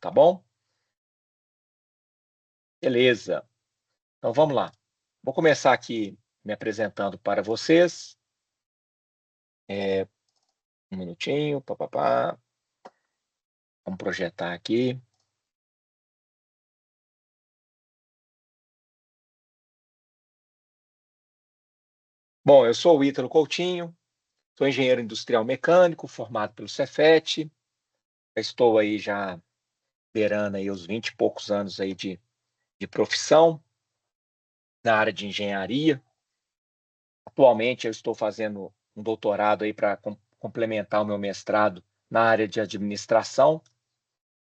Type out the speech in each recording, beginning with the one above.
tá bom? Beleza. Então vamos lá. Vou começar aqui me apresentando para vocês. É, um minutinho, papapá. Vamos projetar aqui. Bom, eu sou o Ítalo Coutinho, sou engenheiro industrial mecânico, formado pelo Cefet. Já estou aí já beirando aí os 20 e poucos anos aí de profissão na área de engenharia. Atualmente eu estou fazendo um doutorado aí para complementar o meu mestrado na área de administração.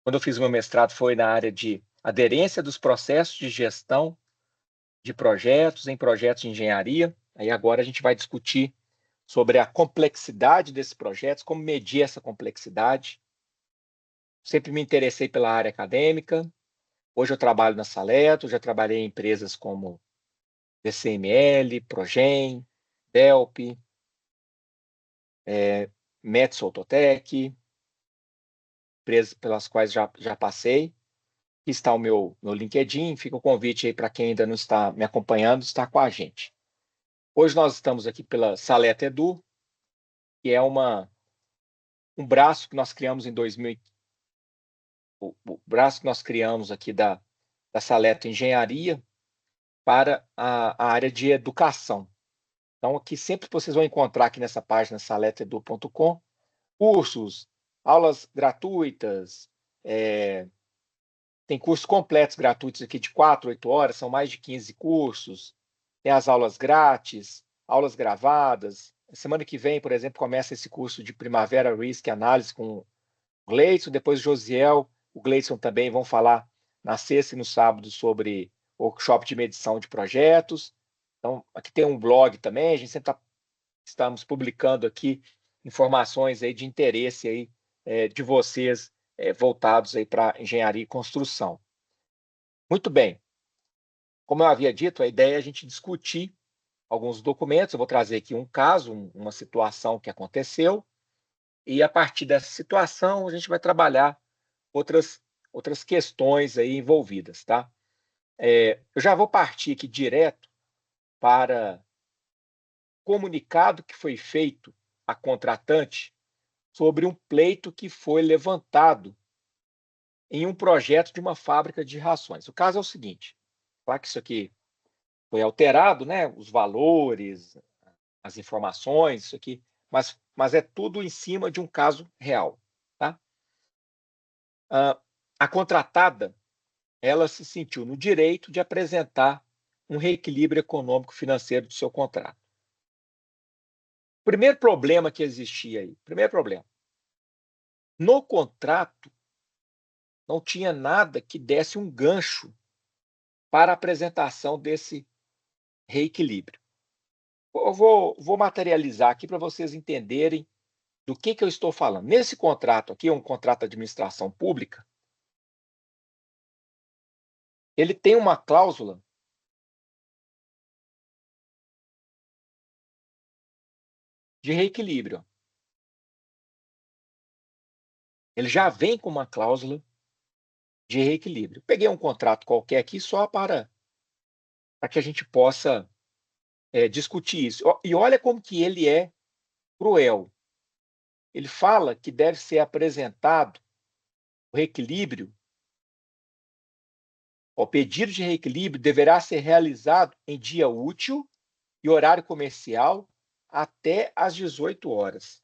Quando eu fiz o meu mestrado foi na área de aderência dos processos de gestão de projetos em projetos de engenharia. Aí agora a gente vai discutir sobre a complexidade desses projetos, como medir essa complexidade. Sempre me interessei pela área acadêmica. Hoje eu trabalho na Saleto, já trabalhei em empresas como DCML, Progen, Delp, Metso Autotec, empresas pelas quais já passei. Aqui está o meu LinkedIn, fica o convite aí para quem ainda não está me acompanhando, estar com a gente. Hoje nós estamos aqui pela Saleto Edu, que é um braço que nós criamos em 2000, o braço que nós criamos aqui da Saleto Engenharia para a área de educação. Então, aqui sempre vocês vão encontrar aqui nessa página saletoedu.com cursos, aulas gratuitas, tem cursos completos gratuitos aqui de 4, 8 horas, são mais de 15 cursos. Tem as aulas grátis, aulas gravadas. Semana que vem, por exemplo, começa esse curso de Primavera Risk Análise com o Gleison, depois o Josiel, o Gleison também vão falar na sexta e no sábado sobre workshop de medição de projetos. Então, aqui tem um blog também, a gente sempre estamos publicando aqui informações aí de interesse aí, de vocês voltados aí para engenharia e construção. Muito bem. Como eu havia dito, a ideia é a gente discutir alguns documentos. Eu vou trazer aqui um caso, uma situação que aconteceu, e a partir dessa situação a gente vai trabalhar outras questões aí envolvidas, tá? Eu já vou partir aqui direto para comunicado que foi feito à contratante sobre um pleito que foi levantado em um projeto de uma fábrica de rações. O caso é o seguinte, claro que isso aqui foi alterado, né, os valores, as informações, isso aqui, mas é tudo em cima de um caso real, tá? A contratada, ela se sentiu no direito de apresentar um reequilíbrio econômico-financeiro do seu contrato. Primeiro problema que existia aí, primeiro problema, no contrato não tinha nada que desse um gancho para a apresentação desse reequilíbrio. Eu vou materializar aqui para vocês entenderem do que eu estou falando. Nesse contrato aqui, é um contrato de administração pública, ele tem uma cláusula de reequilíbrio. Ele já vem com uma cláusula de reequilíbrio. Peguei um contrato qualquer aqui só para que a gente possa discutir isso. E olha como que ele é cruel. Ele fala que deve ser apresentado o reequilíbrio, o pedido de reequilíbrio deverá ser realizado em dia útil e horário comercial até às 18 horas.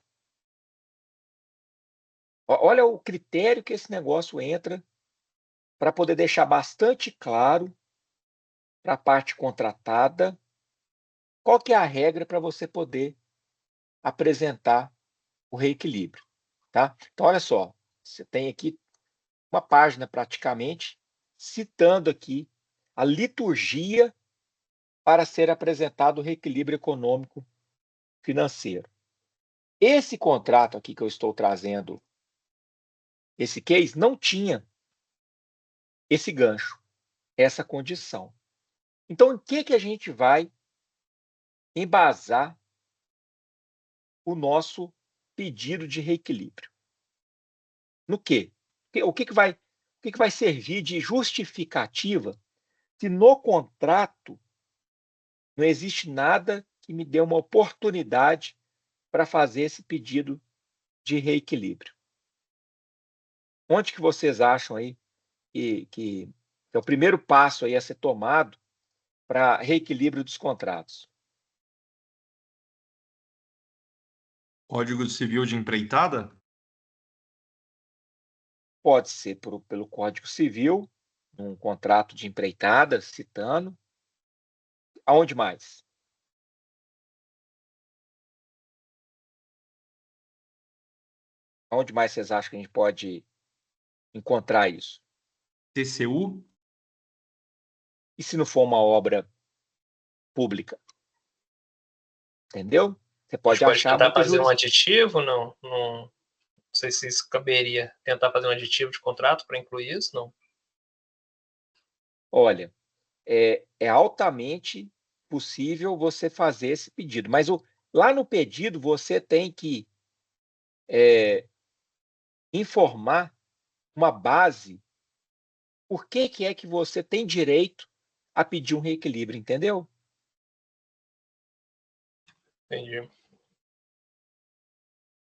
Olha o critério que esse negócio entra para poder deixar bastante claro para a parte contratada qual que é a regra para você poder apresentar o reequilíbrio, tá? Então, olha só, você tem aqui uma página praticamente citando aqui a liturgia para ser apresentado o reequilíbrio econômico financeiro. Esse contrato aqui que eu estou trazendo, esse case, não tinha esse gancho, essa condição. Então, em que a gente vai embasar o nosso pedido de reequilíbrio? No quê? O que vai que vai servir de justificativa se no contrato não existe nada que me dê uma oportunidade para fazer esse pedido de reequilíbrio? Onde que vocês acham aí que é o primeiro passo aí a ser tomado para reequilíbrio dos contratos? Código Civil de empreitada? Pode ser pelo Código Civil, um contrato de empreitada, citando. Aonde mais? Aonde mais vocês acham que a gente pode encontrar isso? TCU? E se não for uma obra pública? Entendeu? Você A gente pode pode achar tentar muita fazer um juris. aditivo? Não sei se isso caberia. Tentar fazer um aditivo de contrato para incluir isso? Não. Olha, é altamente possível você fazer esse pedido, mas lá no pedido você tem que informar uma base, por que é que você tem direito a pedir um reequilíbrio, entendeu? Entendi.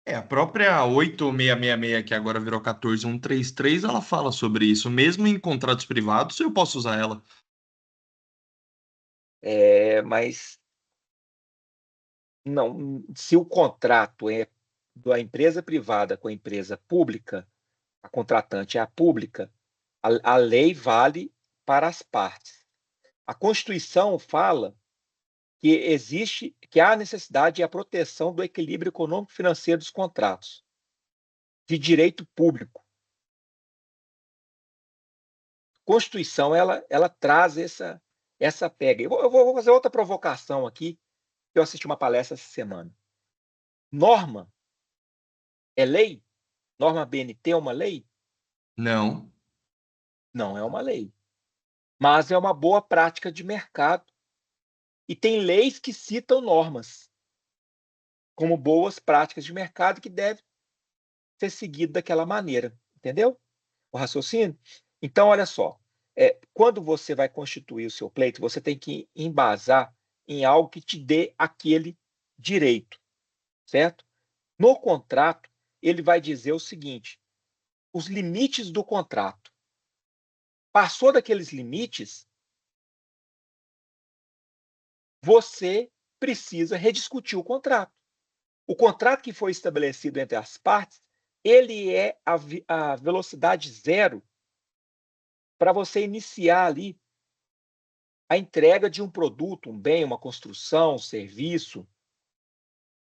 A própria 8666, que agora virou 14133, ela fala sobre isso. Mesmo em contratos privados, eu posso usar ela. Mas não, se o contrato é da empresa privada com a empresa pública, a contratante é a pública, a lei vale para as partes. A Constituição fala que há necessidade e a proteção do equilíbrio econômico-financeiro dos contratos de direito público. A Constituição ela traz essa pega. Eu vou fazer outra provocação aqui. Eu assisti uma palestra essa semana. Norma é lei? Norma BNT é uma lei? Não. Não é uma lei, mas é uma boa prática de mercado. E tem leis que citam normas como boas práticas de mercado que devem ser seguidas daquela maneira, entendeu? O raciocínio? Então, olha só, quando você vai constituir o seu pleito, você tem que embasar em algo que te dê aquele direito, certo? No contrato, ele vai dizer o seguinte: os limites do contrato. Passou daqueles limites, você precisa rediscutir o contrato. O contrato que foi estabelecido entre as partes, ele é a velocidade zero para você iniciar ali a entrega de um produto, um bem, uma construção, um serviço.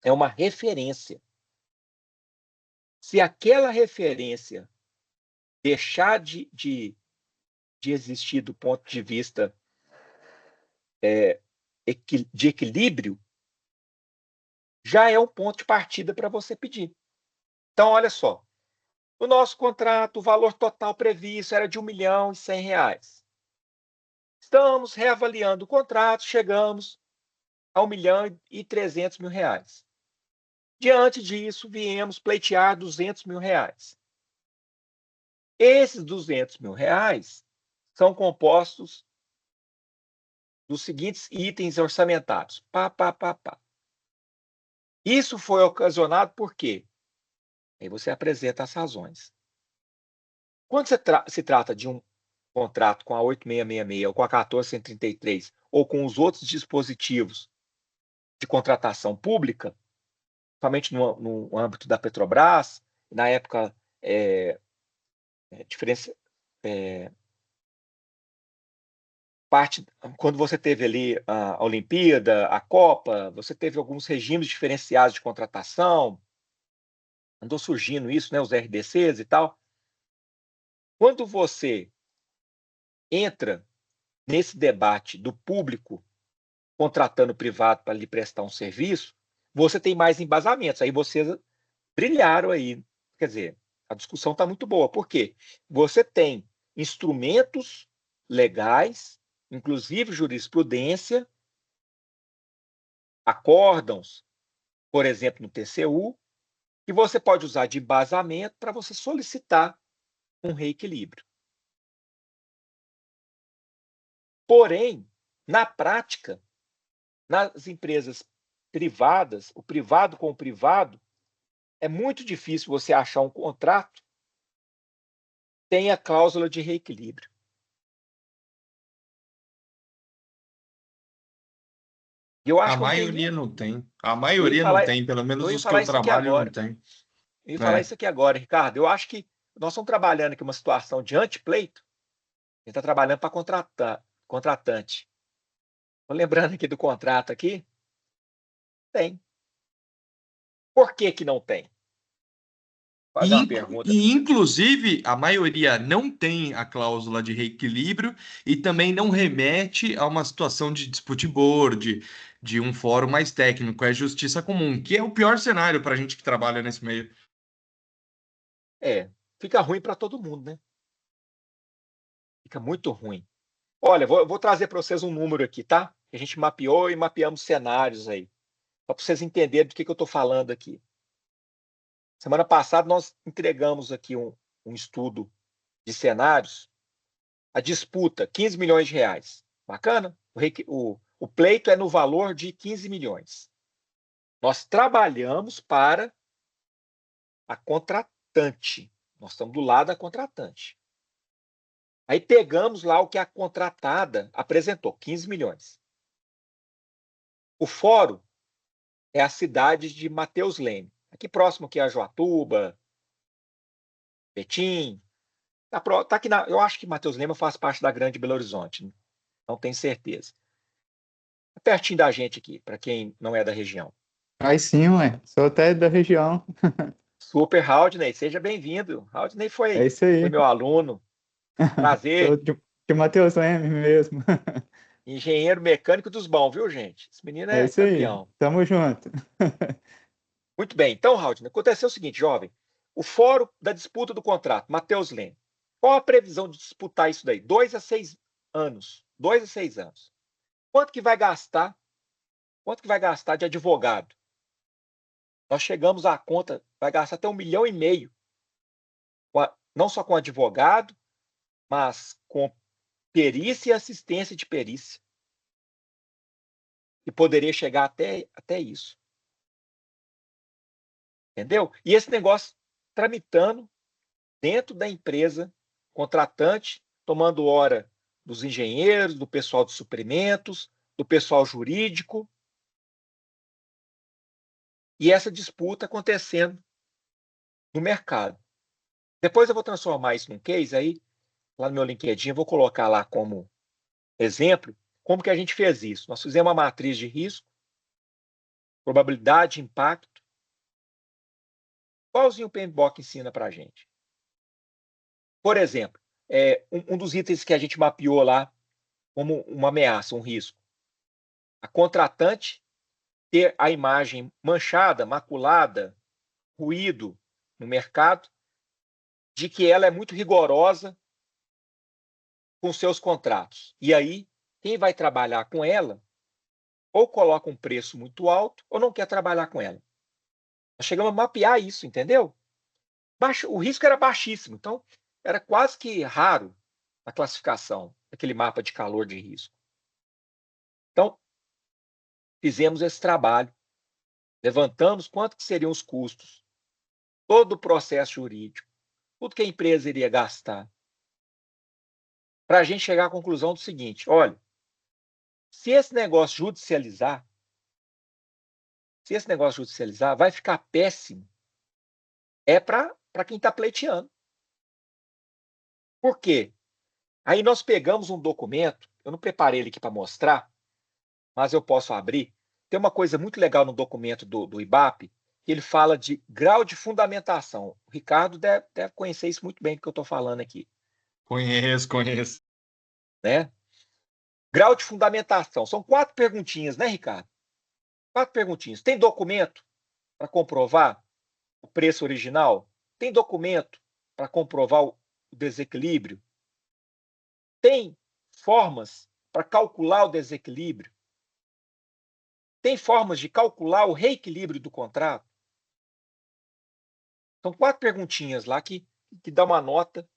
É uma referência. Se aquela referência deixar de existir do ponto de vista de equilíbrio, já é um ponto de partida para você pedir. Então, olha só, o nosso contrato, o valor total previsto era de R$ 1.100.000. Estamos reavaliando o contrato, chegamos a R$ 1.300.000. Diante disso, viemos pleitear R$ 200.000. Esses R$ 200.000 são compostos dos seguintes itens orçamentários. Pá, pá, pá, pá. Isso foi ocasionado por quê? Aí você apresenta as razões. Quando se trata de um contrato com a 8666 ou com a 14133 ou com os outros dispositivos de contratação pública, somente no âmbito da Petrobras, na época, diferença, parte, quando você teve ali a Olimpíada, a Copa, você teve alguns regimes diferenciados de contratação, andou surgindo isso, né, os RDCs e tal. Quando você entra nesse debate do público contratando o privado para lhe prestar um serviço, você tem mais embasamentos. Aí vocês brilharam aí. Quer dizer, a discussão está muito boa. Por quê? Você tem instrumentos legais, inclusive jurisprudência, acórdãos, por exemplo, no TCU, que você pode usar de embasamento para você solicitar um reequilíbrio. Porém, na prática, nas empresas privadas, o privado com o privado, é muito difícil você achar um contrato que tenha cláusula de reequilíbrio. E eu A acho que não tem maioria nenhum. não tem. A Eu ia maioria não falar, tem, pelo menos eu ia os que falar eu isso aqui trabalho não agora. tem. Eu ia falar É. isso aqui agora, Ricardo. Eu acho que nós estamos trabalhando aqui uma situação de antipleito. A gente está trabalhando para contratante. Estou lembrando aqui do contrato aqui. Tem. Por que que não tem? Vou fazer uma pergunta. Inclusive, a maioria não tem a cláusula de reequilíbrio e também não remete a uma situação de dispute board, de um fórum mais técnico, é justiça comum, que é o pior cenário para a gente que trabalha nesse meio. Fica ruim para todo mundo, né? Fica muito ruim. Olha, vou trazer para vocês um número aqui, tá? A gente mapeou e mapeamos cenários aí. Só para vocês entenderem do que eu estou falando aqui. Semana passada nós entregamos aqui um estudo de cenários. A disputa, 15 milhões de reais. Bacana? O pleito é no valor de 15 milhões. Nós trabalhamos para a contratante. Nós estamos do lado da contratante. Aí pegamos lá o que a contratada apresentou, 15 milhões. O fórum é a cidade de Mateus Leme, aqui próximo aqui a Joatuba, Betim. Tá aqui eu acho que Mateus Leme faz parte da Grande Belo Horizonte, não tenho certeza. É pertinho da gente aqui, para quem não é da região. Aí sim, ué. Sou até da região. Super, Haldney, seja bem-vindo. Haldney É foi isso aí. meu aluno. Sou Prazer. de Matheus Leme mesmo. Engenheiro mecânico dos bons, viu, gente? Esse menino É é isso aí. campeão. Tamo junto. Muito bem. Então, Haldney, aconteceu o seguinte, jovem. O fórum da disputa do contrato, Mateus Leme. Qual a previsão de disputar isso daí? 2 a 6 anos. 2 a 6 anos. Quanto que vai gastar? Quanto que vai gastar de advogado? Nós chegamos à conta, vai gastar até 1,5 milhão. Não só com advogado, mas com perícia e assistência de perícia. E poderia chegar até isso. Entendeu? E esse negócio tramitando dentro da empresa contratante, tomando hora dos engenheiros, do pessoal de suprimentos, do pessoal jurídico. E essa disputa acontecendo no mercado. Depois eu vou transformar isso num case aí, lá no meu LinkedIn, eu vou colocar lá como exemplo, como que a gente fez isso. Nós fizemos uma matriz de risco, probabilidade, impacto. Igualzinho o PMBOK ensina para a gente. Por exemplo, um dos itens que a gente mapeou lá como uma ameaça, um risco. A contratante ter a imagem manchada, maculada, ruído no mercado, de que ela é muito rigorosa com seus contratos. E aí, quem vai trabalhar com ela, ou coloca um preço muito alto, ou não quer trabalhar com ela. Nós chegamos a mapear isso, entendeu? O risco era baixíssimo, então era quase que raro a classificação daquele mapa de calor de risco. Então, fizemos esse trabalho, levantamos quanto que seriam os custos, todo o processo jurídico, tudo que a empresa iria gastar, para a gente chegar à conclusão do seguinte: olha, se esse negócio judicializar, vai ficar péssimo. É para quem está pleiteando. Por quê? Aí nós pegamos um documento, eu não preparei ele aqui para mostrar, mas eu posso abrir. Tem uma coisa muito legal no documento do IBAP, que ele fala de grau de fundamentação. O Ricardo deve conhecer isso muito bem do que eu estou falando aqui. Conheço. Né? Grau de fundamentação. São 4 perguntinhas, né, Ricardo? 4 perguntinhas. Tem documento para comprovar o preço original? Tem documento para comprovar o desequilíbrio? Tem formas para calcular o desequilíbrio? Tem formas de calcular o reequilíbrio do contrato? São 4 perguntinhas lá que dá uma nota.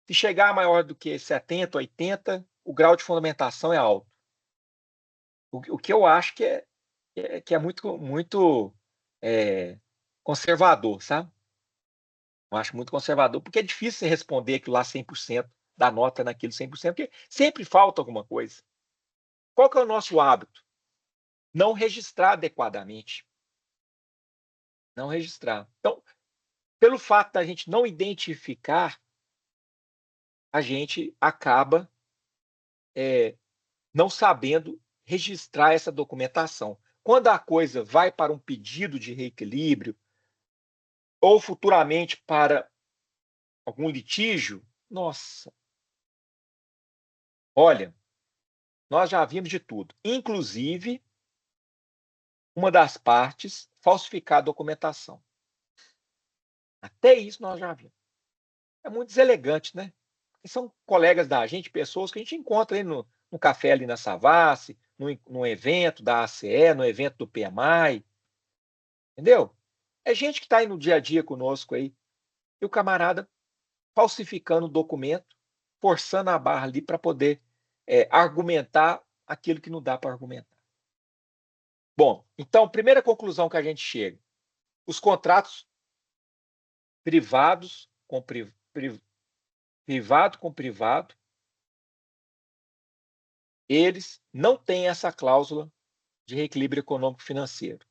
Se chegar a maior do que 70, 80, o grau de fundamentação é alto. O que eu acho que é muito conservador, sabe? Eu acho muito conservador, porque é difícil você responder aquilo lá 100%, dar nota naquilo 100%, porque sempre falta alguma coisa. Qual que é o nosso hábito? Não registrar adequadamente. Não registrar. Então, pelo fato da gente não identificar, a gente acaba não sabendo registrar essa documentação. Quando a coisa vai para um pedido de reequilíbrio, ou futuramente para algum litígio, nossa, olha, nós já vimos de tudo. Inclusive, uma das partes falsificar a documentação. Até isso nós já vimos. É muito deselegante, né? E são colegas da gente, pessoas que a gente encontra aí no café ali na Savassi, num evento da ACE, no evento do PMI. Entendeu? É gente que está aí no dia a dia conosco aí. E o camarada falsificando o documento, forçando a barra ali para poder argumentar aquilo que não dá para argumentar. Bom, então, primeira conclusão que a gente chega. Os contratos privados com privado com privado, eles não têm essa cláusula de reequilíbrio econômico-financeiro.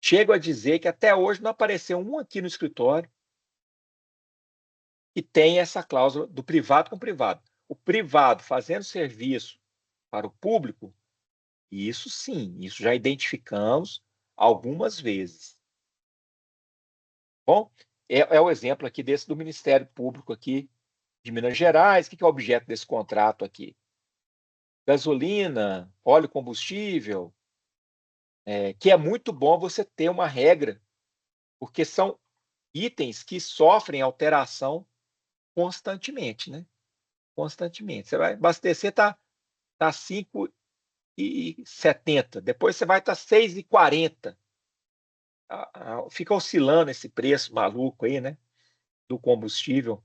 Chego a dizer que até hoje não apareceu um aqui no escritório que tem essa cláusula do privado com privado. O privado fazendo serviço para o público, isso sim, isso já identificamos algumas vezes. Bom, é o exemplo aqui desse do Ministério Público aqui de Minas Gerais. O que é o objeto desse contrato aqui? Gasolina, óleo combustível, que é muito bom você ter uma regra, porque são itens que sofrem alteração constantemente, né? Constantemente. Você vai abastecer, tá 5,70, depois você vai estar 6,40. Fica oscilando esse preço maluco aí, né? Do combustível.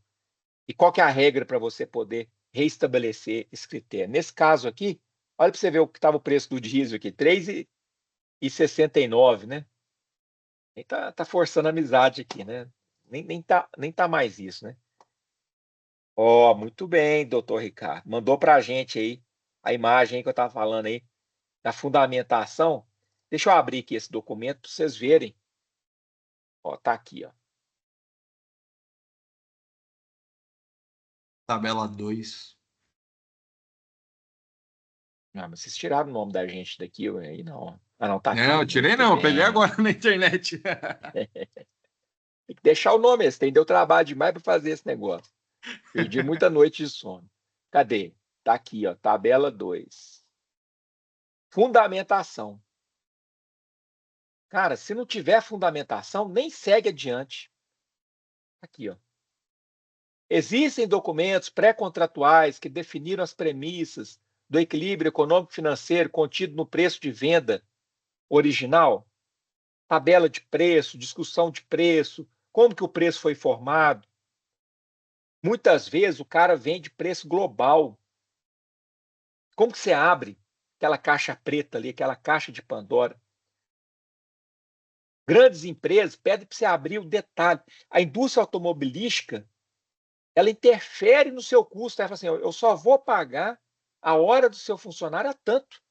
E qual que é a regra para você poder reestabelecer esse critério? Nesse caso aqui, olha para você ver o que estava o preço do diesel aqui, 3,69, né? Nem tá forçando a amizade aqui, né? Nem tá mais isso, né? Ó, muito bem, doutor Ricardo. Mandou para a gente aí a imagem que eu estava falando aí da fundamentação. Deixa eu abrir aqui esse documento para vocês verem. Ó, tá aqui, ó. Tabela 2. Ah, mas vocês tiraram o nome da gente daqui, aí não. Ah, não, tá aqui. Não, tirei não, peguei agora na internet. Tem que deixar o nome, você deu trabalho demais para fazer esse negócio. Perdi muita noite de sono. Cadê? Tá aqui, ó, tabela 2. Fundamentação. Cara, se não tiver fundamentação, nem segue adiante. Aqui, ó. Existem documentos pré-contratuais que definiram as premissas do equilíbrio econômico-financeiro contido no preço de venda original? Tabela de preço, discussão de preço, como que o preço foi formado? Muitas vezes o cara vende preço global. Como que você abre aquela caixa preta ali, aquela caixa de Pandora? Grandes empresas pedem para você abrir o detalhe. A indústria automobilística, ela interfere no seu custo. Ela fala assim, eu só vou pagar a hora do seu funcionário a tanto.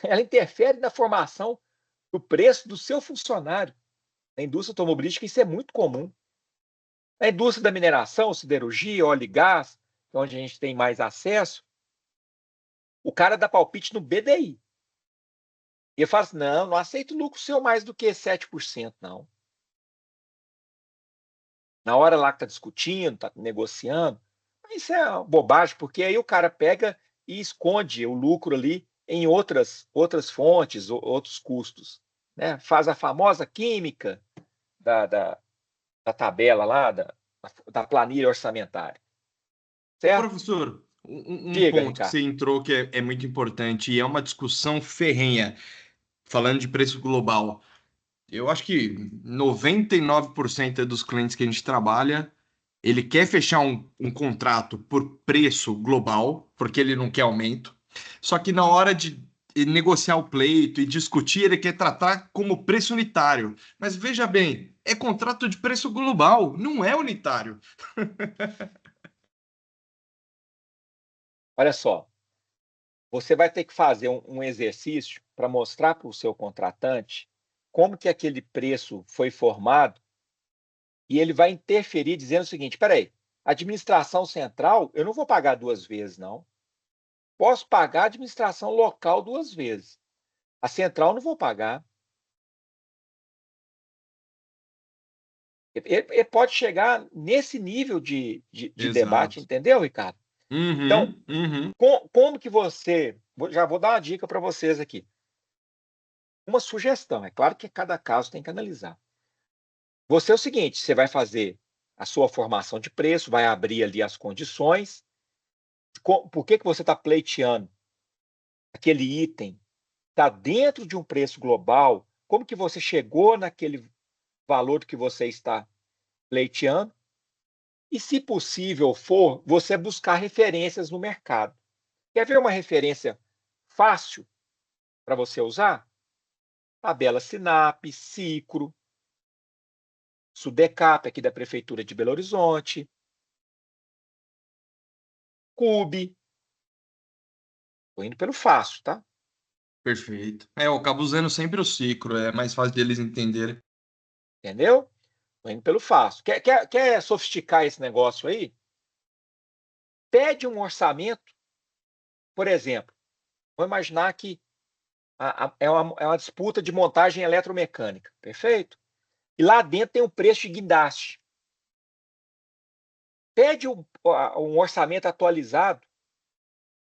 Ela interfere na formação do preço do seu funcionário. Na indústria automobilística, isso é muito comum. Na indústria da mineração, siderurgia, óleo e gás, que é onde a gente tem mais acesso, o cara dá palpite no BDI. E ele fala assim, não aceito lucro seu mais do que 7%, não. Na hora lá que está discutindo, está negociando, isso é uma bobagem, porque aí o cara pega e esconde o lucro ali em outras fontes, outros custos. Né? Faz a famosa química da tabela lá, da planilha orçamentária. Certo? Professor, um Diga, ponto que Ricardo. você entrou que é muito importante e é uma discussão ferrenha, falando de preço global. Eu acho que 99% dos clientes que a gente trabalha Ele quer fechar um contrato por preço global, porque ele não quer aumento. Só que na hora de negociar o pleito e discutir, ele quer tratar como preço unitário. Mas veja bem, é contrato de preço global, não é unitário. Olha só, você vai ter que fazer um exercício para mostrar para o seu contratante como que aquele preço foi formado e ele vai interferir dizendo o seguinte: espera aí, administração central, eu não vou pagar 2 vezes, não. Posso pagar a administração local 2 vezes. A central não vou pagar. Ele pode chegar nesse nível de debate, Exato. entendeu, Ricardo? Então, Uhum, uhum. como que você... Já vou dar uma dica para vocês aqui. Uma sugestão, é claro que cada caso tem que analisar. Você é o seguinte, você vai fazer a sua formação de preço, vai abrir ali as condições. Por que você está pleiteando aquele item? Está dentro de um preço global? Como que você chegou naquele valor que você está pleiteando? E, se possível for, você buscar referências no mercado. Quer ver uma referência fácil para você usar? Tabela Sinap, Sicro, Sudecap, aqui da Prefeitura de Belo Horizonte, CUB. Estou indo pelo fácil, tá? Perfeito. Eu acabo usando sempre o ciclo, é mais fácil deles entenderem. Entendeu? Estou indo pelo fácil. Quer sofisticar esse negócio aí? Pede um orçamento, por exemplo. Vou imaginar que é uma disputa de montagem eletromecânica, perfeito? E lá dentro tem um preço de guindaste. Pede um orçamento atualizado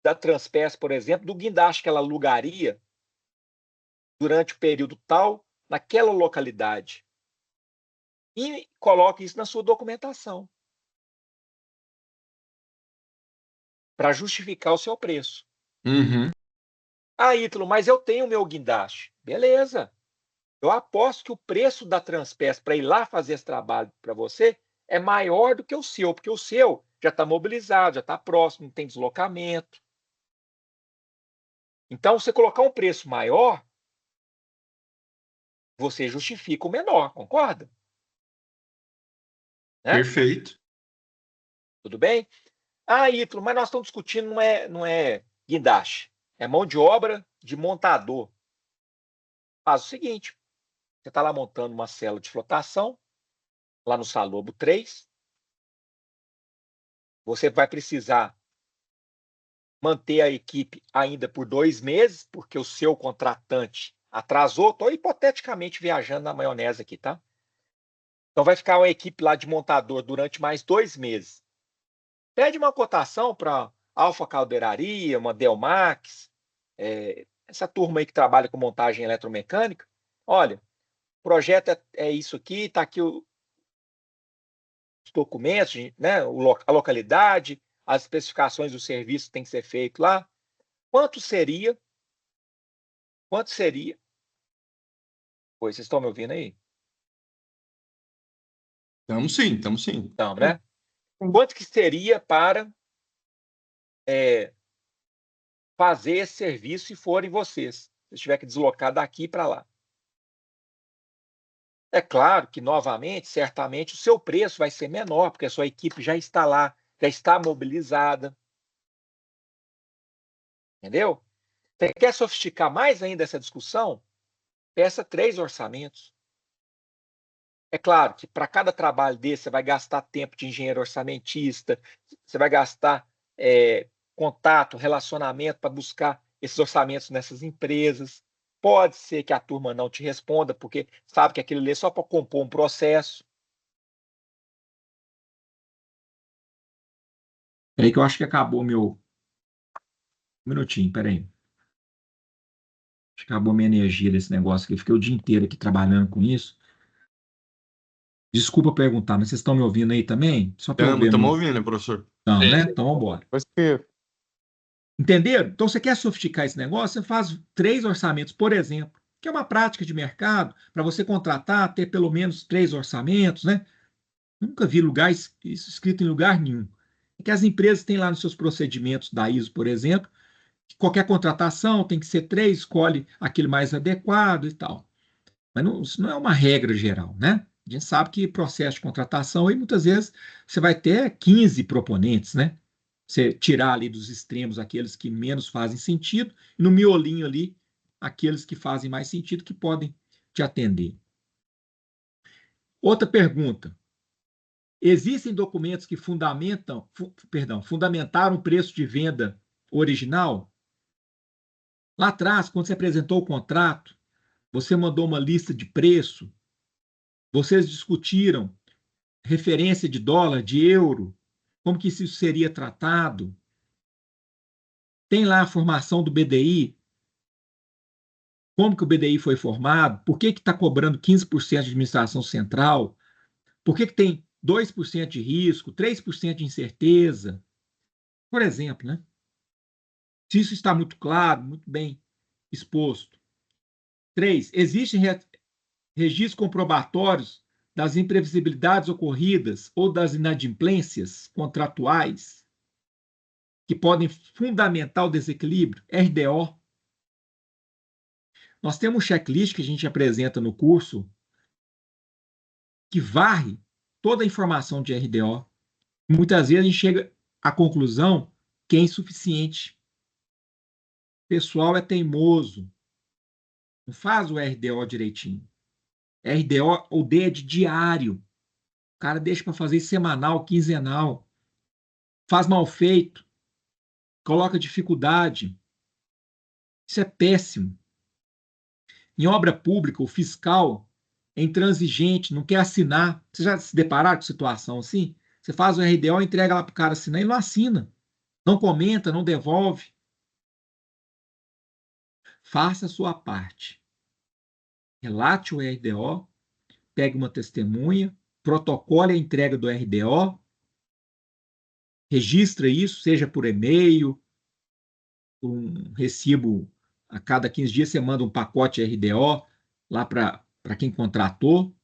da Transpes, por exemplo, do guindaste que ela alugaria durante o período tal, naquela localidade. E coloque isso na sua documentação para justificar o seu preço. Uhum. Ah, Ítalo, mas eu tenho o meu guindaste. Beleza. Eu aposto que o preço da Transpes para ir lá fazer esse trabalho para você é maior do que o seu, porque o seu já está mobilizado, já está próximo, não tem deslocamento. Então, você colocar um preço maior, você justifica o menor, concorda? Né? Perfeito. Tudo bem? Ah, Ítalo, mas nós estamos discutindo, não é guindaste, é mão de obra de montador. Faz o seguinte, você está lá montando uma célula de flotação, lá no Salobo 3, você vai precisar manter a equipe ainda por 2 meses, porque o seu contratante atrasou. Estou hipoteticamente viajando na maionese aqui, tá? Então vai ficar uma equipe lá de montador durante mais 2 meses. Pede uma cotação para Alfa Caldeiraria, uma Delmax, essa turma aí que trabalha com montagem eletromecânica. Olha, o projeto é isso aqui, está aqui os documentos, né, a localidade, as especificações do serviço que tem que ser feito lá. Quanto seria? Quanto seria? Pois, vocês estão me ouvindo aí? Estamos sim, estamos sim. Então, né? Quanto que seria para fazer esse serviço se forem vocês? Se tiver que deslocar daqui para lá. É claro que, novamente, certamente, o seu preço vai ser menor, porque a sua equipe já está lá, já está mobilizada. Entendeu? Você quer sofisticar mais ainda essa discussão? Peça 3 orçamentos. É claro que para cada trabalho desse, você vai gastar tempo de engenheiro orçamentista, você vai gastar contato, relacionamento para buscar esses orçamentos nessas empresas. Pode ser que a turma não te responda, porque sabe que aquilo ali é só para compor um processo. Peraí que eu acho que acabou meu... Um minutinho, peraí. Acho que acabou minha energia desse negócio aqui. Eu fiquei o dia inteiro aqui trabalhando com isso. Desculpa perguntar, mas vocês estão me ouvindo aí também? Só para eu ver. Estamos ouvindo, professor. Não, né? Então vamos embora. Você, Entenderam? Então, você quer sofisticar esse negócio? Você faz 3 orçamentos, por exemplo, que é uma prática de mercado, para você contratar, ter pelo menos 3 orçamentos, né? Nunca vi isso escrito em lugar nenhum. É que as empresas têm lá nos seus procedimentos da ISO, por exemplo, que qualquer contratação tem que ser 3, escolhe aquele mais adequado e tal. Mas não, isso não é uma regra geral, né? A gente sabe que processo de contratação, aí muitas vezes você vai ter 15 proponentes, né? Você tirar ali dos extremos aqueles que menos fazem sentido, e no miolinho ali, aqueles que fazem mais sentido, que podem te atender. Outra pergunta. Existem documentos que fundamentaram o preço de venda original? Lá atrás, quando você apresentou o contrato, você mandou uma lista de preço, vocês discutiram referência de dólar, de euro, como que isso seria tratado? Tem lá a formação do BDI, como que o BDI foi formado, por que está cobrando 15% de administração central, por que tem 2% de risco, 3% de incerteza, por exemplo, né? Se isso está muito claro, muito bem exposto. 3, existem registros comprobatórios das imprevisibilidades ocorridas ou das inadimplências contratuais que podem fundamentar o desequilíbrio, RDO. Nós temos um checklist que a gente apresenta no curso que varre toda a informação de RDO. Muitas vezes a gente chega à conclusão que é insuficiente. O pessoal é teimoso, não faz o RDO direitinho. RDO, o D é de diário. O cara deixa para fazer semanal, quinzenal. Faz mal feito. Coloca dificuldade. Isso é péssimo. Em obra pública, o fiscal é intransigente, não quer assinar. Você já se depararam com situação assim? Você faz o RDO, entrega lá para o cara assinar e não assina. Não comenta, não devolve. Faça a sua parte. Relate o RDO, pegue uma testemunha, protocole a entrega do RDO, registra isso, seja por e-mail, por um recibo a cada 15 dias, você manda um pacote RDO lá para quem contratou.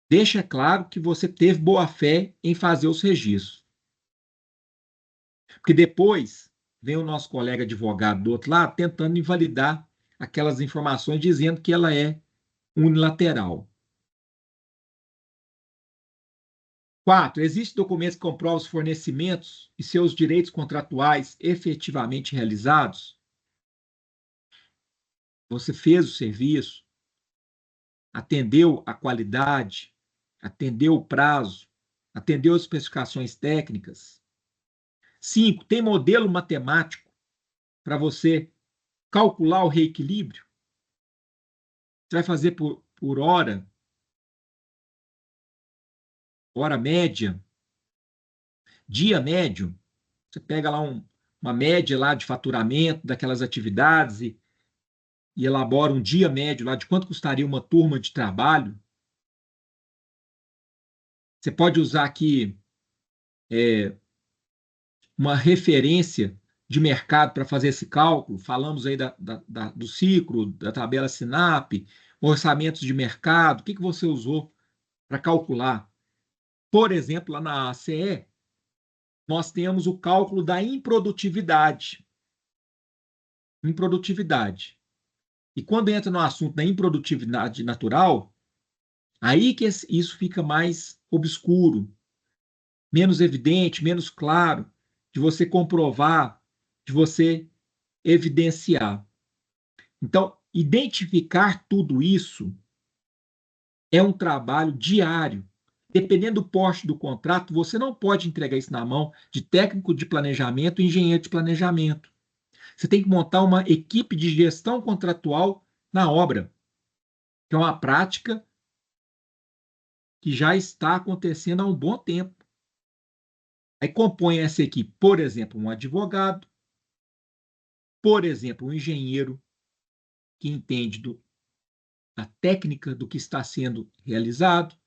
Deixa claro que você teve boa fé em fazer os registros. Porque depois vem o nosso colega advogado do outro lado tentando invalidar aquelas informações, dizendo que ela é unilateral. 4. Existem documentos que comprovam os fornecimentos e seus direitos contratuais efetivamente realizados? Você fez o serviço, atendeu a qualidade, atendeu o prazo, atendeu as especificações técnicas. 5. Tem modelo matemático para você calcular o reequilíbrio? Você vai fazer por hora média, dia médio. Você pega lá uma média lá de faturamento daquelas atividades e elabora um dia médio lá de quanto custaria uma turma de trabalho. Você pode usar aqui uma referência de mercado para fazer esse cálculo. Falamos aí do ciclo, da tabela SINAP, orçamentos de mercado. O que você usou para calcular? Por exemplo, lá na ACE, nós temos o cálculo da improdutividade. Improdutividade. E quando entra no assunto da improdutividade natural, aí que isso fica mais obscuro, menos evidente, menos claro, de você comprovar, de você evidenciar. Então, identificar tudo isso é um trabalho diário. Dependendo do porte do contrato, você não pode entregar isso na mão de técnico de planejamento e engenheiro de planejamento. Você tem que montar uma equipe de gestão contratual na obra, que é uma prática que já está acontecendo há um bom tempo. Aí compõe essa equipe, por exemplo, um advogado, por exemplo, um engenheiro que entende da técnica do que está sendo realizado,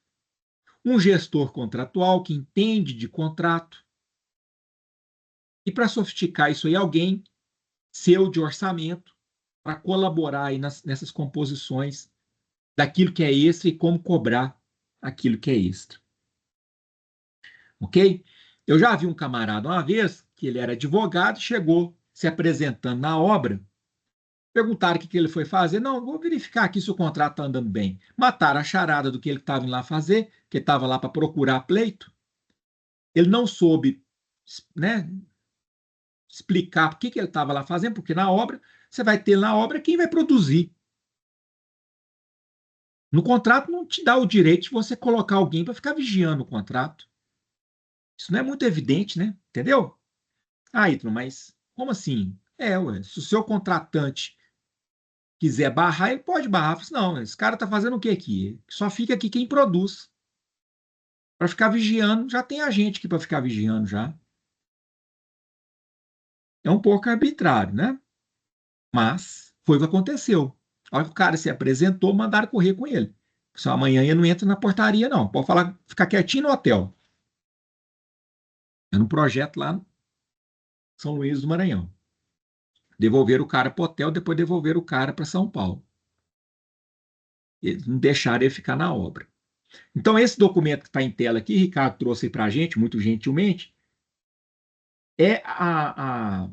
um gestor contratual que entende de contrato. E para sofisticar isso aí, alguém seu de orçamento para colaborar aí nessas composições daquilo que é extra e como cobrar aquilo que é extra. ok? Eu já vi um camarada uma vez, que ele era advogado, chegou se apresentando na obra, perguntaram o que ele foi fazer. Não, vou verificar aqui se o contrato está andando bem. Mataram a charada do que ele estava indo lá fazer, que estava lá para procurar pleito. Ele não soube, né, explicar por que ele estava lá fazendo, porque na obra, você vai ter na obra quem vai produzir. No contrato não te dá o direito de você colocar alguém para ficar vigiando o contrato. Isso não é muito evidente, né? Entendeu? Ah, Ítalo, mas como assim? Ué, se o seu contratante quiser barrar, ele pode barrar. Falo assim, não, esse cara está fazendo o que aqui? Só fica aqui quem produz. Para ficar vigiando, já tem a gente aqui para ficar vigiando já. É um pouco arbitrário, né? Mas foi o que aconteceu. A hora que o cara se apresentou, mandaram correr com ele. Só amanhã ele não entra na portaria, não. Pode falar, ficar quietinho no hotel. É um projeto lá em São Luís do Maranhão. Devolveram o cara para o hotel, depois devolveram o cara para São Paulo. Eles não deixaram ele ficar na obra. Então, esse documento que está em tela aqui, Ricardo trouxe para a gente, muito gentilmente, é a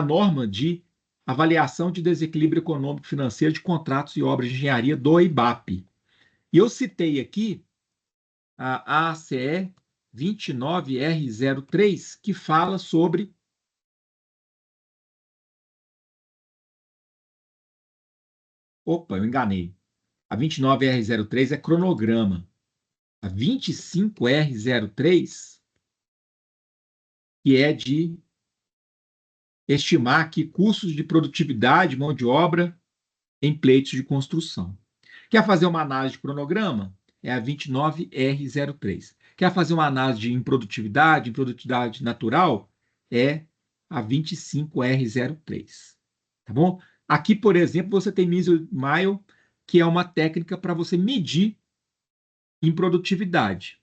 norma de avaliação de desequilíbrio econômico financeiro de contratos e obras de engenharia do IBAP. E eu citei aqui a ACE 29R03, que fala sobre Opa, eu enganei. A 29R03 é cronograma. A 25R03, que é de estimar aqui custos de produtividade, mão de obra em pleitos de construção. Quer fazer uma análise de cronograma? É a 29R03. Quer fazer uma análise de improdutividade natural? É a 25R03. Tá bom? Aqui, por exemplo, você tem Mile, que é uma técnica para você medir improdutividade.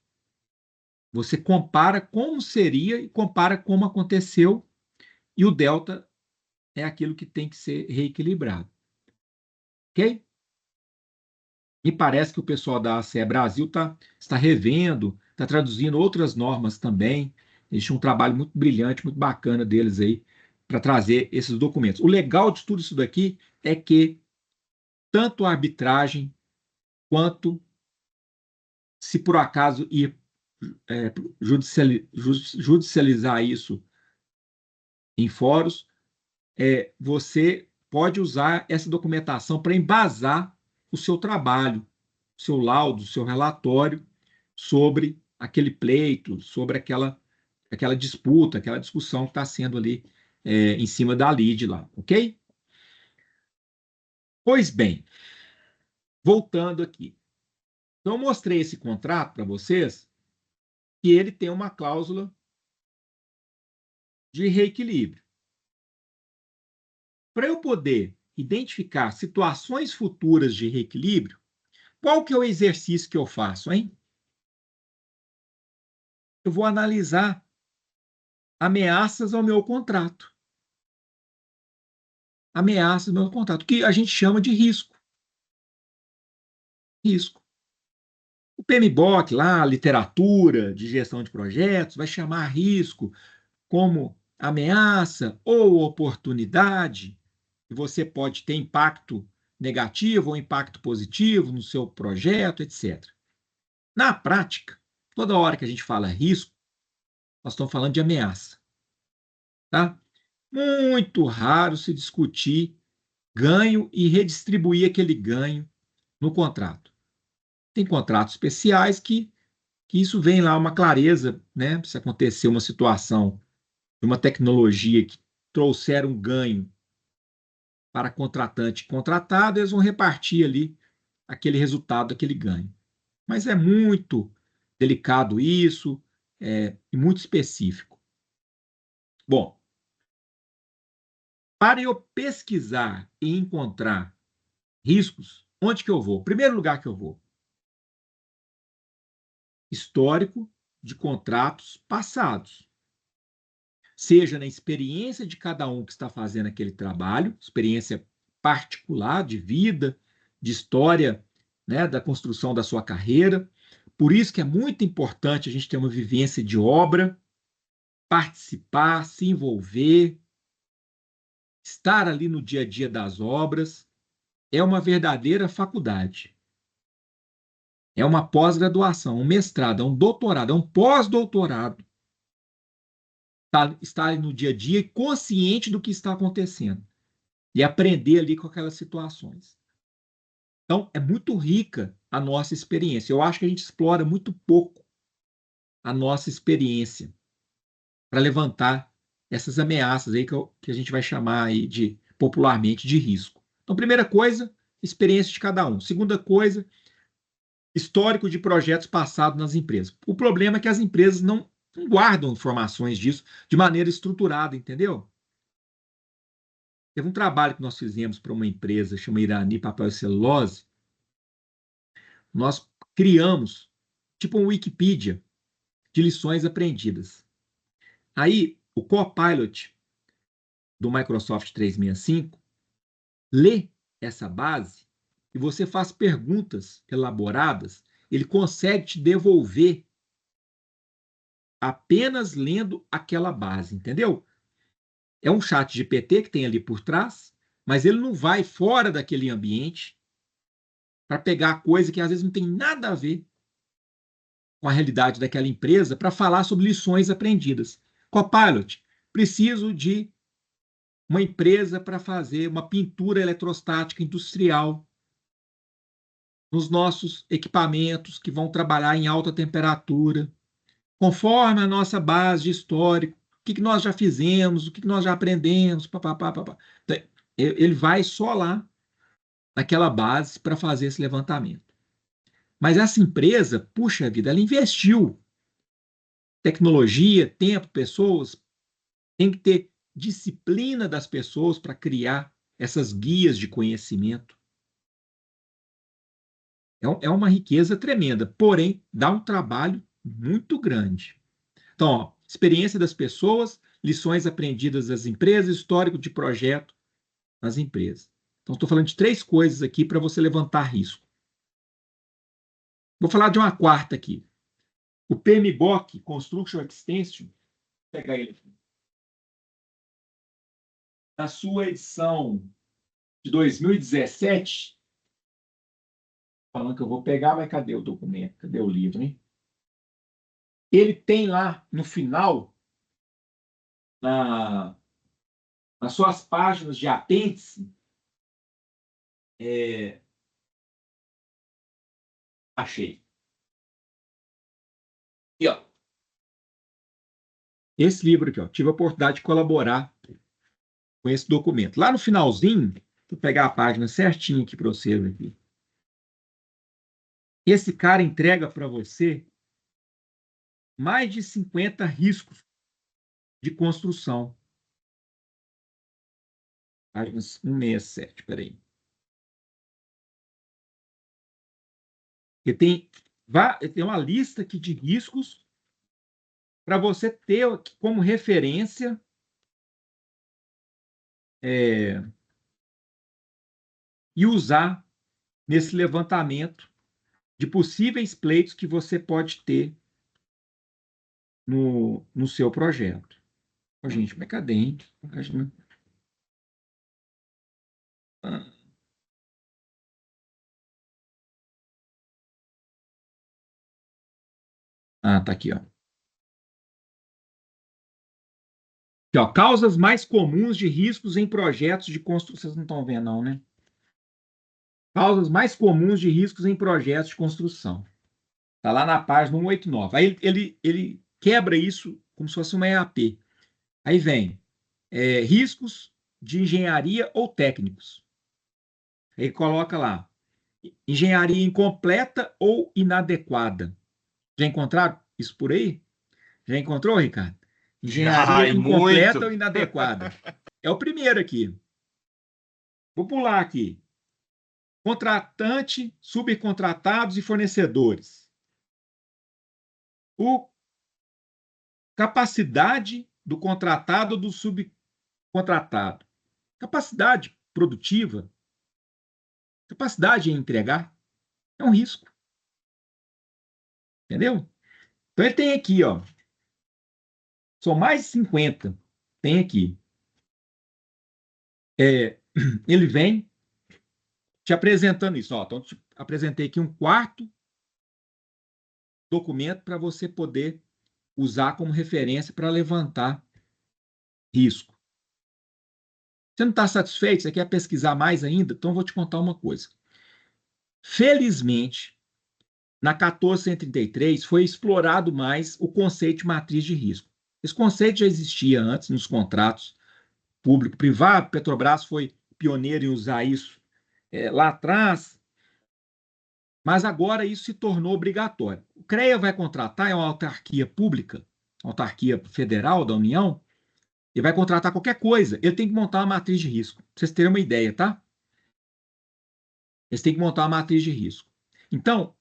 Você compara como seria e compara como aconteceu, e o delta é aquilo que tem que ser reequilibrado. Ok? Me parece que o pessoal da ACE Brasil está revendo, está traduzindo outras normas também. Eles tinham um trabalho muito brilhante, muito bacana deles aí, para trazer esses documentos. O legal de tudo isso daqui é que tanto a arbitragem quanto, se por acaso ir judicializar isso em fóruns, você pode usar essa documentação para embasar o seu trabalho, o seu laudo, o seu relatório sobre aquele pleito, sobre aquela disputa, aquela discussão que está sendo ali em cima da lide lá, ok? Pois bem, voltando aqui. Então, eu mostrei esse contrato para vocês e ele tem uma cláusula de reequilíbrio. Para eu poder identificar situações futuras de reequilíbrio, qual que é o exercício que eu faço, hein? Eu vou analisar ameaças ao meu contrato. Ameaças ao meu contrato, que a gente chama de risco. Risco. O PMBOK lá, a literatura de gestão de projetos, vai chamar risco como ameaça ou oportunidade, e você pode ter impacto negativo ou impacto positivo no seu projeto, etc. Na prática, toda hora que a gente fala risco, nós estamos falando de ameaça. Tá? Muito raro se discutir ganho e redistribuir aquele ganho no contrato. Tem contratos especiais que isso vem lá uma clareza, né? Se acontecer uma situação de uma tecnologia que trouxer um ganho para contratante e contratado, eles vão repartir ali aquele resultado, aquele ganho. Mas é muito delicado isso, e muito específico. Bom, para eu pesquisar e encontrar riscos, onde que eu vou? Primeiro lugar que eu vou: histórico de contratos passados. Seja na experiência de cada um que está fazendo aquele trabalho, experiência particular de vida, de história, né, da construção da sua carreira. Por isso que é muito importante a gente ter uma vivência de obra, participar, se envolver, estar ali no dia a dia das obras. É uma verdadeira faculdade. É uma pós-graduação, um mestrado, é um doutorado, é um pós-doutorado. Estar ali no dia a dia e consciente do que está acontecendo. E aprender ali com aquelas situações. Então, é muito rica a nossa experiência. Eu acho que a gente explora muito pouco a nossa experiência para levantar essas ameaças aí que a gente vai chamar aí popularmente de risco. Então, primeira coisa, experiência de cada um. Segunda coisa, histórico de projetos passados nas empresas. O problema é que as empresas não guardam informações disso de maneira estruturada, entendeu? Teve um trabalho que nós fizemos para uma empresa chamada Irani Papel e Celulose. Nós criamos tipo um Wikipedia de lições aprendidas. Aí, o Copilot do Microsoft 365 lê essa base e você faz perguntas elaboradas, ele consegue te devolver apenas lendo aquela base, entendeu? É um chat GPT que tem ali por trás, mas ele não vai fora daquele ambiente para pegar coisa que às vezes não tem nada a ver com a realidade daquela empresa para falar sobre lições aprendidas. Copilot, preciso de uma empresa para fazer uma pintura eletrostática industrial nos nossos equipamentos que vão trabalhar em alta temperatura, conforme a nossa base de histórico, o que nós já fizemos, o que nós já aprendemos, papapá, papapá. Então, ele vai só lá naquela base para fazer esse levantamento. Mas essa empresa, puxa vida, ela investiu tecnologia, tempo, pessoas, tem que ter disciplina das pessoas para criar essas guias de conhecimento. É uma riqueza tremenda, porém, dá um trabalho muito grande. Então, ó, experiência das pessoas, lições aprendidas das empresas, histórico de projeto nas empresas. Então, estou falando de 3 coisas aqui para você levantar risco. Vou falar de uma quarta aqui. O PMBOK, Construction Extension, vou pegar ele aqui. Na sua edição de 2017, falando que eu vou pegar, mas cadê o documento? Cadê o livro, hein? Ele tem lá no final, nas suas páginas de apêndice, achei. E, ó, esse livro aqui, ó, tive a oportunidade de colaborar com esse documento. Lá no finalzinho, vou pegar a página certinha aqui para você ver aqui. Esse cara entrega para você mais de 50 riscos de construção. Página 167, peraí. Ele tem uma lista aqui de riscos para você ter como referência e usar nesse levantamento de possíveis pleitos que você pode ter no seu projeto. Oh, gente, mas cadê, hein? Tá aqui, ó. Aqui, ó. Causas mais comuns de riscos em projetos de construção. Vocês não estão vendo, não, né? Causas mais comuns de riscos em projetos de construção. Está lá na página 189. Aí ele quebra isso como se fosse uma EAP. Aí vem riscos de engenharia ou técnicos. Aí coloca lá, engenharia incompleta ou inadequada. Já encontraram isso por aí? Já encontrou, Ricardo? Engenharia incompleta muito. ou inadequada. É o primeiro aqui. Vou pular aqui. Contratante, subcontratados e fornecedores. Capacidade do contratado ou do subcontratado. Capacidade produtiva. Capacidade em entregar. É um risco. Entendeu? Então ele tem aqui, ó. São mais de 50. Tem aqui. Ele vem te apresentando isso. Ó, então, te apresentei aqui um quarto documento para você poder usar como referência para levantar risco. Você não está satisfeito? Você quer pesquisar mais ainda? Então, eu vou te contar uma coisa. Felizmente, na 1433, foi explorado mais o conceito de matriz de risco. Esse conceito já existia antes nos contratos público-privado. Petrobras foi pioneiro em usar isso lá atrás, mas agora isso se tornou obrigatório. O CREA vai contratar, é uma autarquia pública, autarquia federal da União, e vai contratar qualquer coisa. Ele tem que montar uma matriz de risco. Pra vocês terem uma ideia, tá? Eles têm que montar uma matriz de risco. Então,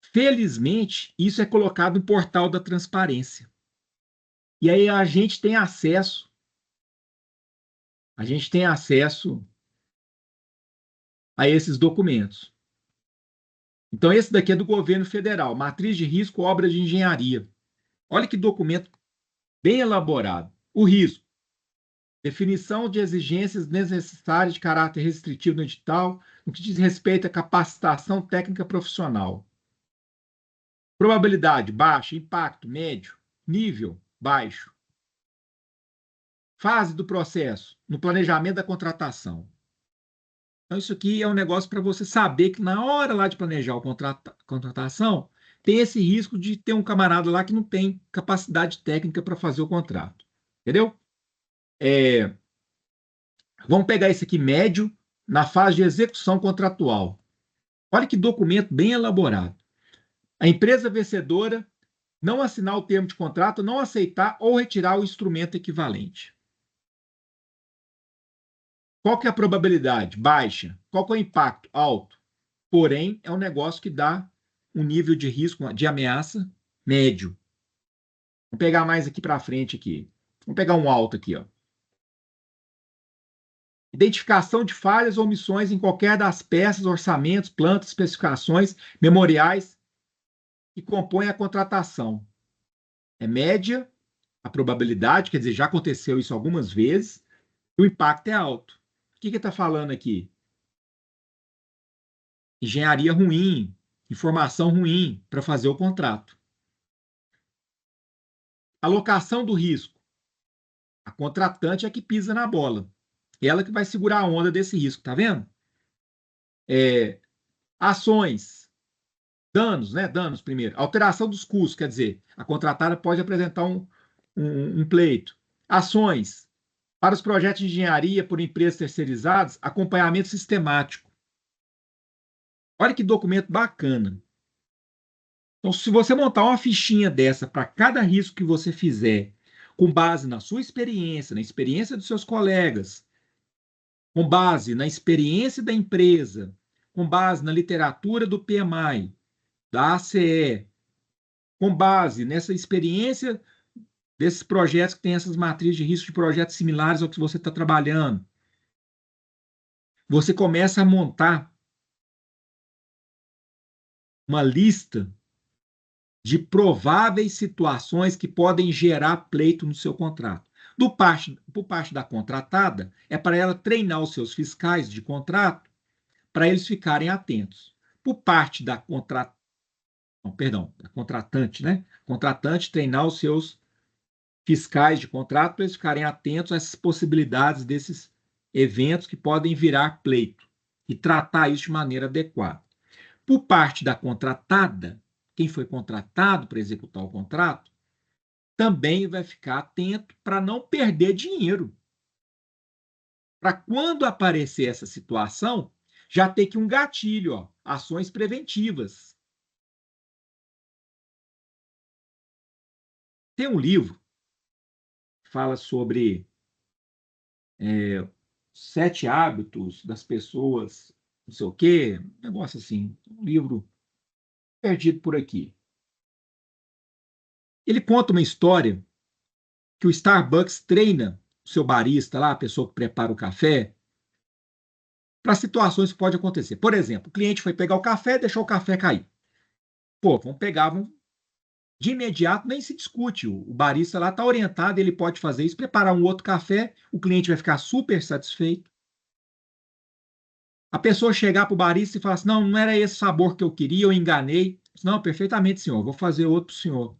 felizmente, isso é colocado no portal da transparência. E aí a gente tem acesso a esses documentos. Então, esse daqui é do governo federal, Matriz de Risco, Obra de Engenharia. Olha que documento bem elaborado. O risco. Definição de exigências necessárias de caráter restritivo no edital, no que diz respeito à capacitação técnica profissional. Probabilidade, baixa. Impacto, médio. Nível, baixo. Fase do processo, no planejamento da contratação. Então, isso aqui é um negócio para você saber que na hora lá de planejar a contratação, tem esse risco de ter um camarada lá que não tem capacidade técnica para fazer o contrato. Entendeu? Vamos pegar esse aqui médio na fase de execução contratual. Olha que documento bem elaborado. A empresa vencedora não assinar o termo de contrato, não aceitar ou retirar o instrumento equivalente. Qual que é a probabilidade? Baixa. Qual que é o impacto? Alto. Porém, é um negócio que dá um nível de risco, de ameaça médio. Vamos pegar mais aqui para frente aqui. Vamos pegar um alto aqui, ó. Identificação de falhas ou omissões em qualquer das peças, orçamentos, plantas, especificações, memoriais que compõem a contratação. É média a probabilidade, quer dizer, já aconteceu isso algumas vezes, e o impacto é alto. O que está falando aqui? Engenharia ruim, informação ruim para fazer o contrato. Alocação do risco. A contratante é que pisa na bola. Ela que vai segurar a onda desse risco, tá vendo? Ações. Danos, né? Danos primeiro. Alteração dos custos, quer dizer, a contratada pode apresentar um pleito. Ações. Para os projetos de engenharia por empresas terceirizadas, acompanhamento sistemático. Olha que documento bacana. Então, se você montar uma fichinha dessa para cada risco que você fizer, com base na sua experiência, na experiência dos seus colegas, com base na experiência da empresa, com base na literatura do PMI, da ACE, com base nessa experiência desses projetos que têm essas matrizes de risco de projetos similares ao que você está trabalhando, você começa a montar uma lista de prováveis situações que podem gerar pleito no seu contrato. Por parte da contratada, é para ela treinar os seus fiscais de contrato para eles ficarem atentos. Por parte da da contratante, né? Contratante treinar os seus fiscais de contrato para eles ficarem atentos a essas possibilidades desses eventos que podem virar pleito e tratar isso de maneira adequada. Por parte da contratada, quem foi contratado para executar o contrato, também vai ficar atento para não perder dinheiro. Para quando aparecer essa situação, já ter que um gatilho, ó, ações preventivas. Tem um livro que fala sobre 7 hábitos das pessoas, não sei o quê, um negócio assim, um livro perdido por aqui. Ele conta uma história que o Starbucks treina o seu barista lá, a pessoa que prepara o café, para situações que podem acontecer. Por exemplo, o cliente foi pegar o café e deixou o café cair. Pô, vamos pegar, de imediato nem se discute. O barista lá está orientado, ele pode fazer isso, preparar um outro café, o cliente vai ficar super satisfeito. A pessoa chegar para o barista e falar assim, não era esse sabor que eu queria, eu enganei. Não, perfeitamente, senhor, vou fazer outro para o senhor.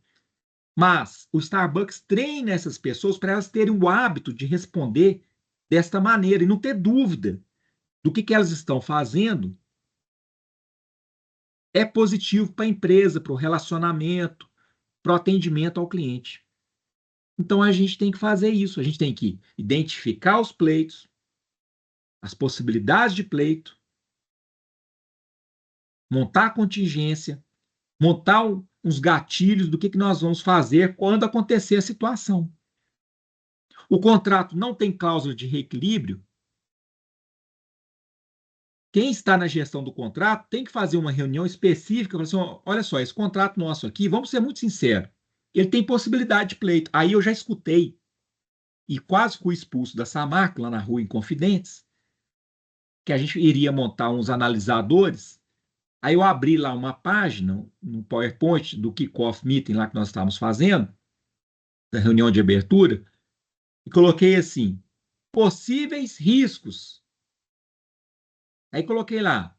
Mas o Starbucks treina essas pessoas para elas terem o hábito de responder desta maneira e não ter dúvida do que elas estão fazendo é positivo para a empresa, para o relacionamento, para o atendimento ao cliente. Então a gente tem que fazer isso, a gente tem que identificar os pleitos, as possibilidades de pleito, montar a contingência, montar uns gatilhos do que nós vamos fazer quando acontecer a situação. O contrato não tem cláusula de reequilíbrio. Quem está na gestão do contrato tem que fazer uma reunião específica para assim, olha só, esse contrato nosso aqui, vamos ser muito sinceros, ele tem possibilidade de pleito. Aí eu já escutei e quase fui expulso da Samarco, lá na rua Inconfidentes, que a gente iria montar uns analisadores. Aí eu abri lá uma página, no PowerPoint do Kickoff Meeting lá que nós estávamos fazendo, da reunião de abertura, e coloquei assim, possíveis riscos. Aí coloquei lá,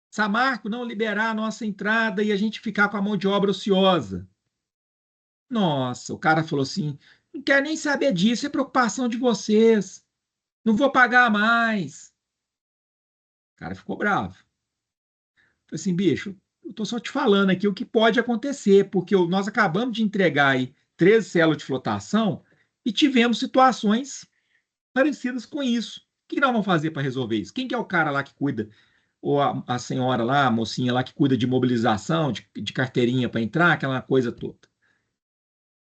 Samarco não liberar a nossa entrada e a gente ficar com a mão de obra ociosa. Nossa, o cara falou assim, não quero nem saber disso, é preocupação de vocês. Não vou pagar mais. O cara ficou bravo. Falei assim, bicho, eu tô só te falando aqui o que pode acontecer, porque nós acabamos de entregar aí 13 células de flotação e tivemos situações parecidas com isso. O que nós vamos fazer para resolver isso? Quem que é o cara lá que cuida, ou a senhora lá, a mocinha lá que cuida de mobilização, de carteirinha para entrar, aquela coisa toda?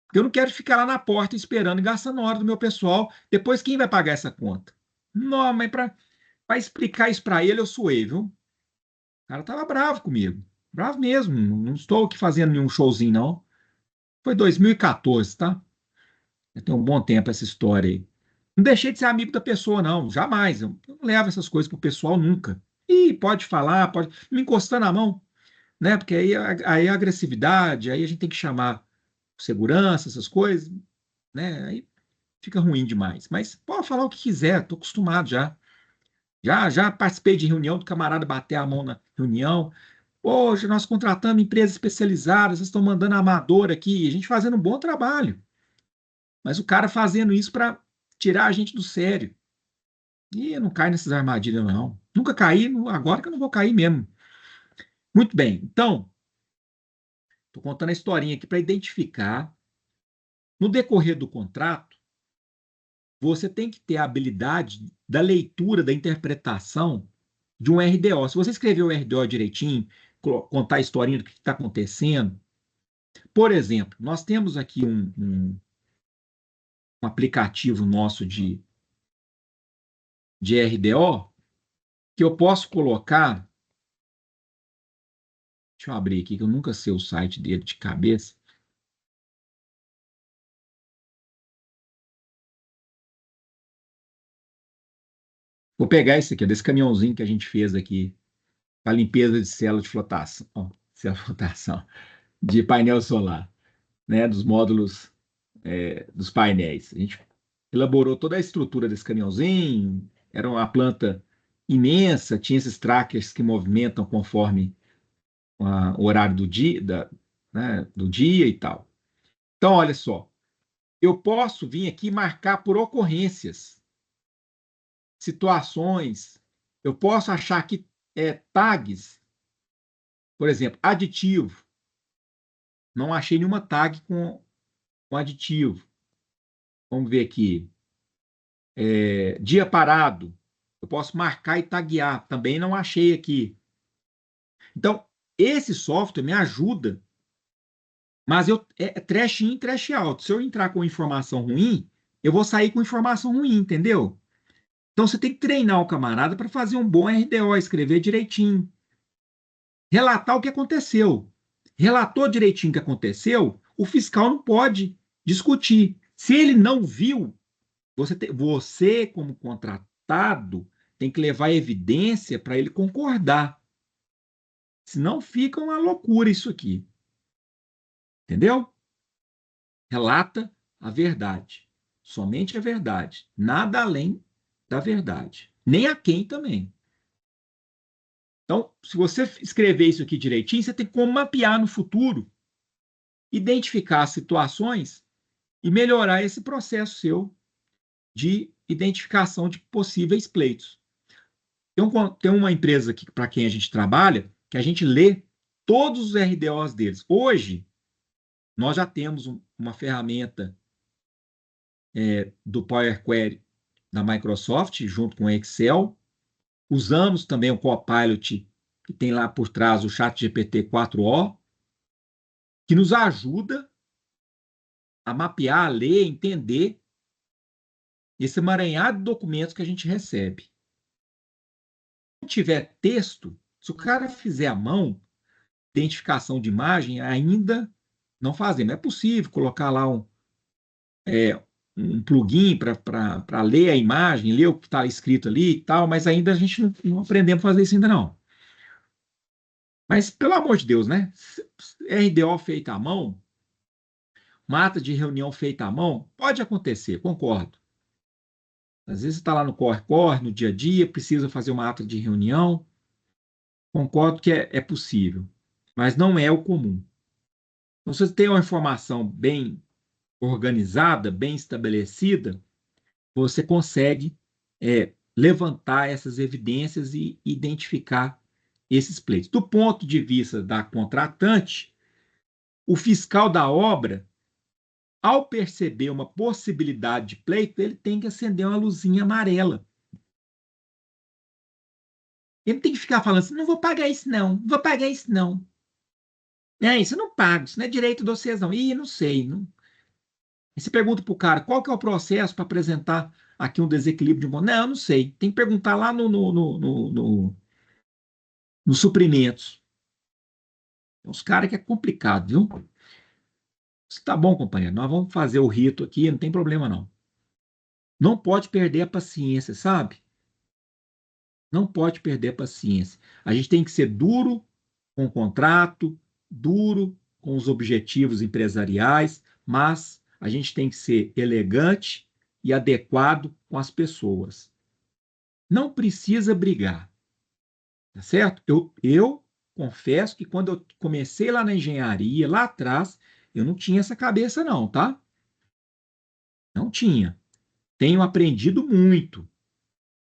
Porque eu não quero ficar lá na porta esperando e gastando hora do meu pessoal. Depois, quem vai pagar essa conta? Não, mas para explicar isso para ele, eu suei, viu? O cara tava bravo comigo. Bravo mesmo. Não estou aqui fazendo nenhum showzinho, não. Foi 2014, tá? Já tem um bom tempo essa história aí. Não deixei de ser amigo da pessoa, não. Jamais. Eu não levo essas coisas pro pessoal nunca. E pode falar, pode me encostar na mão, né? Porque aí a agressividade, aí a gente tem que chamar segurança, essas coisas, né? Aí fica ruim demais. Mas pode falar o que quiser, tô acostumado já. Já participei de reunião do camarada bater a mão na reunião. Hoje nós contratamos empresas especializadas, vocês estão mandando amador aqui, a gente fazendo um bom trabalho. Mas o cara fazendo isso para tirar a gente do sério. E eu não caio nessas armadilhas, não. Nunca caí, agora que eu não vou cair mesmo. Muito bem, então, estou contando a historinha aqui para identificar. No decorrer do contrato, você tem que ter a habilidade da leitura, da interpretação de um RDO. Se você escrever o RDO direitinho, contar a historinha do que está acontecendo. Por exemplo, nós temos aqui um aplicativo nosso de RDO que eu posso colocar. Deixa eu abrir aqui, que eu nunca sei o site dele de cabeça. Vou pegar esse aqui, desse caminhãozinho que a gente fez aqui para limpeza de célula de flotação, célula de flotação, de painel solar, né, dos módulos dos painéis. A gente elaborou toda a estrutura desse caminhãozinho, era uma planta imensa, tinha esses trackers que movimentam conforme o horário do dia, né, do dia e tal. Então, olha só, eu posso vir aqui e marcar por ocorrências, situações, eu posso achar aqui tags, por exemplo, aditivo. Não achei nenhuma tag com aditivo. Vamos ver aqui. Dia parado. Eu posso marcar e taguear. Também não achei aqui. Então, esse software me ajuda, mas é trash in, trash out. Se eu entrar com informação ruim, eu vou sair com informação ruim, entendeu? Então, você tem que treinar o camarada para fazer um bom RDO, escrever direitinho. Relatar o que aconteceu. Relatou direitinho o que aconteceu, o fiscal não pode discutir. Se ele não viu, você como contratado, tem que levar evidência para ele concordar. Senão fica uma loucura isso aqui. Entendeu? Relata a verdade. Somente a verdade. Nada além da verdade. Nem a quem também. Então, se você escrever isso aqui direitinho, você tem como mapear no futuro, identificar situações e melhorar esse processo seu de identificação de possíveis pleitos. Tem uma empresa aqui para quem a gente trabalha, que a gente lê todos os RDOs deles. Hoje, nós já temos uma ferramenta do Power Query da Microsoft, junto com o Excel. Usamos também o Copilot, que tem lá por trás o ChatGPT 4o, que nos ajuda a mapear, a ler, entender esse emaranhado de documentos que a gente recebe. Se não tiver texto, se o cara fizer à mão, identificação de imagem, ainda não fazemos. É possível colocar lá um plugin para ler a imagem, ler o que está escrito ali e tal, mas ainda a gente não aprendemos a fazer isso ainda não. Mas, pelo amor de Deus, né? RDO feita à mão, uma ata de reunião feita à mão, pode acontecer, concordo. Às vezes você está lá no corre-corre, no dia a dia, precisa fazer uma ata de reunião, concordo que é possível, mas não é o comum. Então, se você tem uma informação bem organizada, bem estabelecida, você consegue levantar essas evidências e identificar esses pleitos. Do ponto de vista da contratante, o fiscal da obra, ao perceber uma possibilidade de pleito, ele tem que acender uma luzinha amarela. Ele tem que ficar falando assim, não vou pagar isso não, não vou pagar isso não. Isso eu não pago, isso não é direito de vocês não. Ih, não sei. Não. E você pergunta para o cara, qual que é o processo para apresentar aqui um desequilíbrio de um... Não, eu não sei. Tem que perguntar lá nos suprimentos. Tem uns caras que é complicado, viu? Tá bom, companheiro, nós vamos fazer o rito aqui, não tem problema não. Não pode perder a paciência, sabe? Não pode perder a paciência. A gente tem que ser duro com o contrato, duro com os objetivos empresariais, mas a gente tem que ser elegante e adequado com as pessoas. Não precisa brigar, tá certo? Eu confesso que quando eu comecei lá na engenharia, lá atrás, eu não tinha essa cabeça não, tá? Não tinha. Tenho aprendido muito.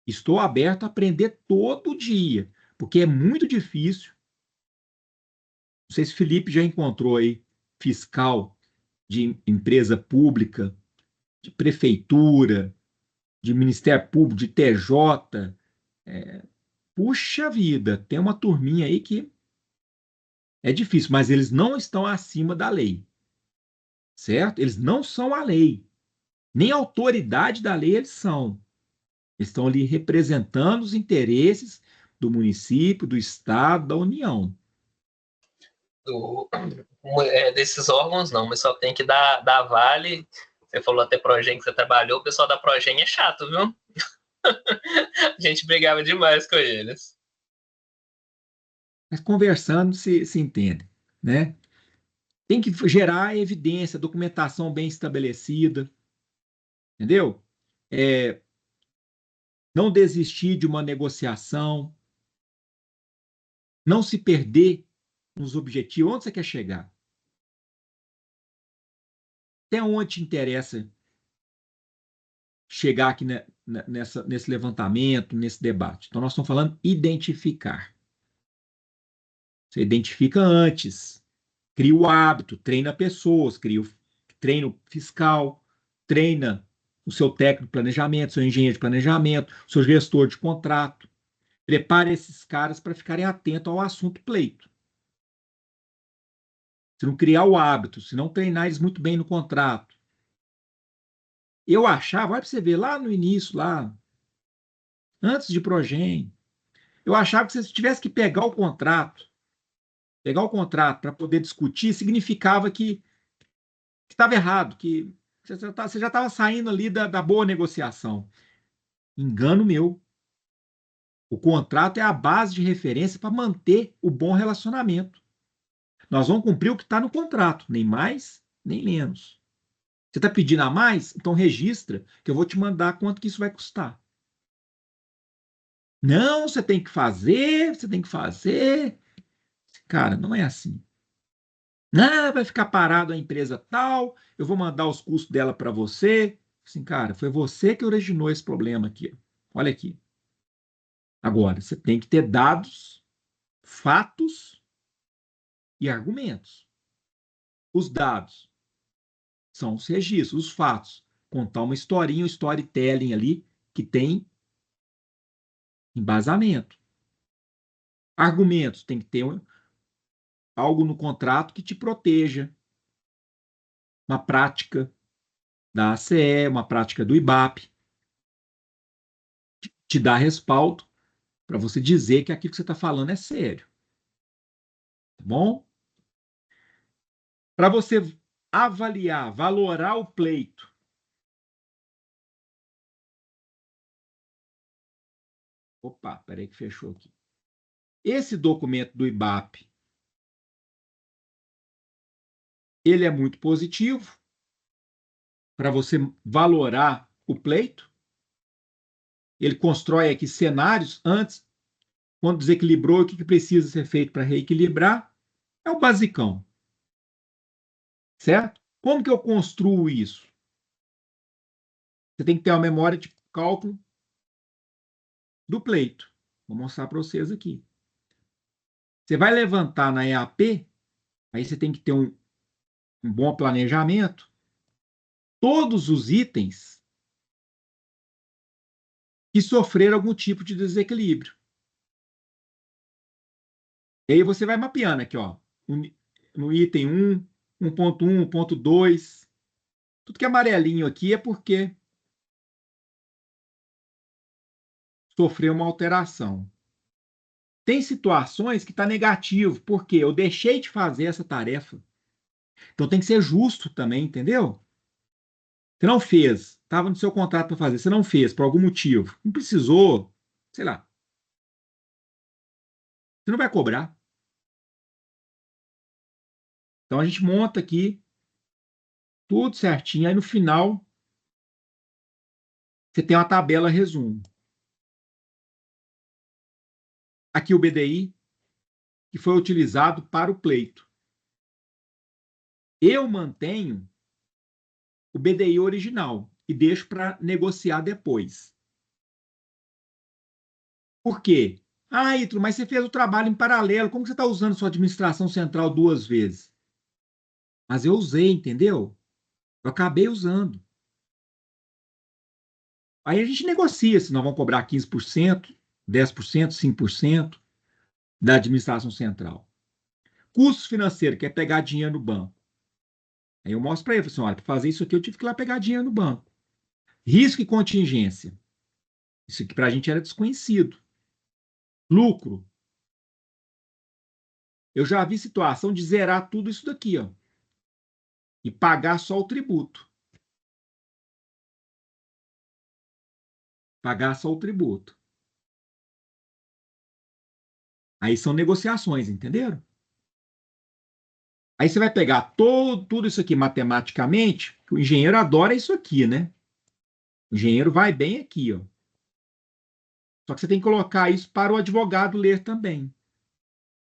Estou aberto a aprender todo dia, porque é muito difícil. Não sei se o Felipe já encontrou aí fiscal de empresa pública, de prefeitura, de Ministério Público, de TJ. Puxa vida, tem uma turminha aí que é difícil, mas eles não estão acima da lei, certo? Eles não são a lei, nem a autoridade da lei eles são. Eles estão ali representando os interesses do município, do estado, da União. Desses órgãos não, mas só tem que dar vale. Você falou até Progen que você trabalhou, o pessoal da Progen é chato, viu? A gente brigava demais com eles. Mas conversando se entende, né? Tem que gerar evidência, documentação bem estabelecida, entendeu? Não desistir de uma negociação, não se perder nos objetivos. Onde você quer chegar? Até onde te interessa chegar aqui nesse levantamento, nesse debate? Então, nós estamos falando identificar. Você identifica antes, cria o hábito, treina pessoas, cria o treino fiscal, treina o seu técnico de planejamento, seu engenheiro de planejamento, seu gestor de contrato. Prepare esses caras para ficarem atentos ao assunto pleito. Se não criar o hábito, se não treinar eles muito bem no contrato. Eu achava, olha para você ver, lá no início, lá, antes de Progen, eu achava que se você tivesse que pegar o contrato para poder discutir, significava que estava errado, que você já estava saindo ali da boa negociação. Engano meu. O contrato é a base de referência para manter o bom relacionamento. Nós vamos cumprir o que está no contrato, nem mais, nem menos. Você está pedindo a mais? Então registra, que eu vou te mandar quanto que isso vai custar. Não, você tem que fazer, você tem que fazer. Cara, não é assim. Não, vai ficar parado a empresa tal, eu vou mandar os custos dela para você. Assim, cara, foi você que originou esse problema aqui. Olha aqui. Agora, você tem que ter dados, fatos e argumentos. Os dados são os registros, os fatos. Contar uma historinha, um storytelling ali que tem embasamento. Argumentos, tem que ter algo no contrato que te proteja. Uma prática da ACE, uma prática do IBAP, te dá respaldo para você dizer que aquilo que você está falando é sério. Tá bom? Para você avaliar, valorar o pleito. Opa, peraí que fechou aqui. Esse documento do IBAP, ele é muito positivo para você valorar o pleito. Ele constrói aqui cenários antes, quando desequilibrou, o que precisa ser feito para reequilibrar. É o basicão. Certo? Como que eu construo isso? Você tem que ter uma memória de cálculo do pleito. Vou mostrar para vocês aqui. Você vai levantar na EAP, aí você tem que ter um bom planejamento. Todos os itens que sofreram algum tipo de desequilíbrio. E aí você vai mapeando aqui, ó. No item 1, 1.1, 1.2. Tudo que é amarelinho aqui é porque sofreu uma alteração. Tem situações que está negativo, porque eu deixei de fazer essa tarefa. Então tem que ser justo também, entendeu? Você não fez, estava no seu contrato para fazer, você não fez por algum motivo, não precisou, sei lá. Você não vai cobrar. Então a gente monta aqui tudo certinho, aí no final você tem uma tabela resumo. Aqui o BDI, que foi utilizado para o pleito. Eu mantenho o BDI original e deixo para negociar depois. Por quê? Ah, Ítalo, mas você fez o trabalho em paralelo. Como que você está usando sua administração central 2 vezes? Mas eu usei, entendeu? Eu acabei usando. Aí a gente negocia se nós vamos cobrar 15%, 10%, 5% da administração central. Custos financeiros, que é pegar dinheiro no banco. Aí eu mostro para ele, assim, olha, para fazer isso aqui eu tive que ir lá pegar dinheiro no banco. Risco e contingência. Isso aqui para a gente era desconhecido. Lucro. Eu já vi situação de zerar tudo isso daqui, ó, e pagar só o tributo. Pagar só o tributo. Aí são negociações, entenderam? Aí você vai pegar tudo isso aqui matematicamente, que o engenheiro adora isso aqui, né? O engenheiro vai bem aqui, ó. Só que você tem que colocar isso para o advogado ler também.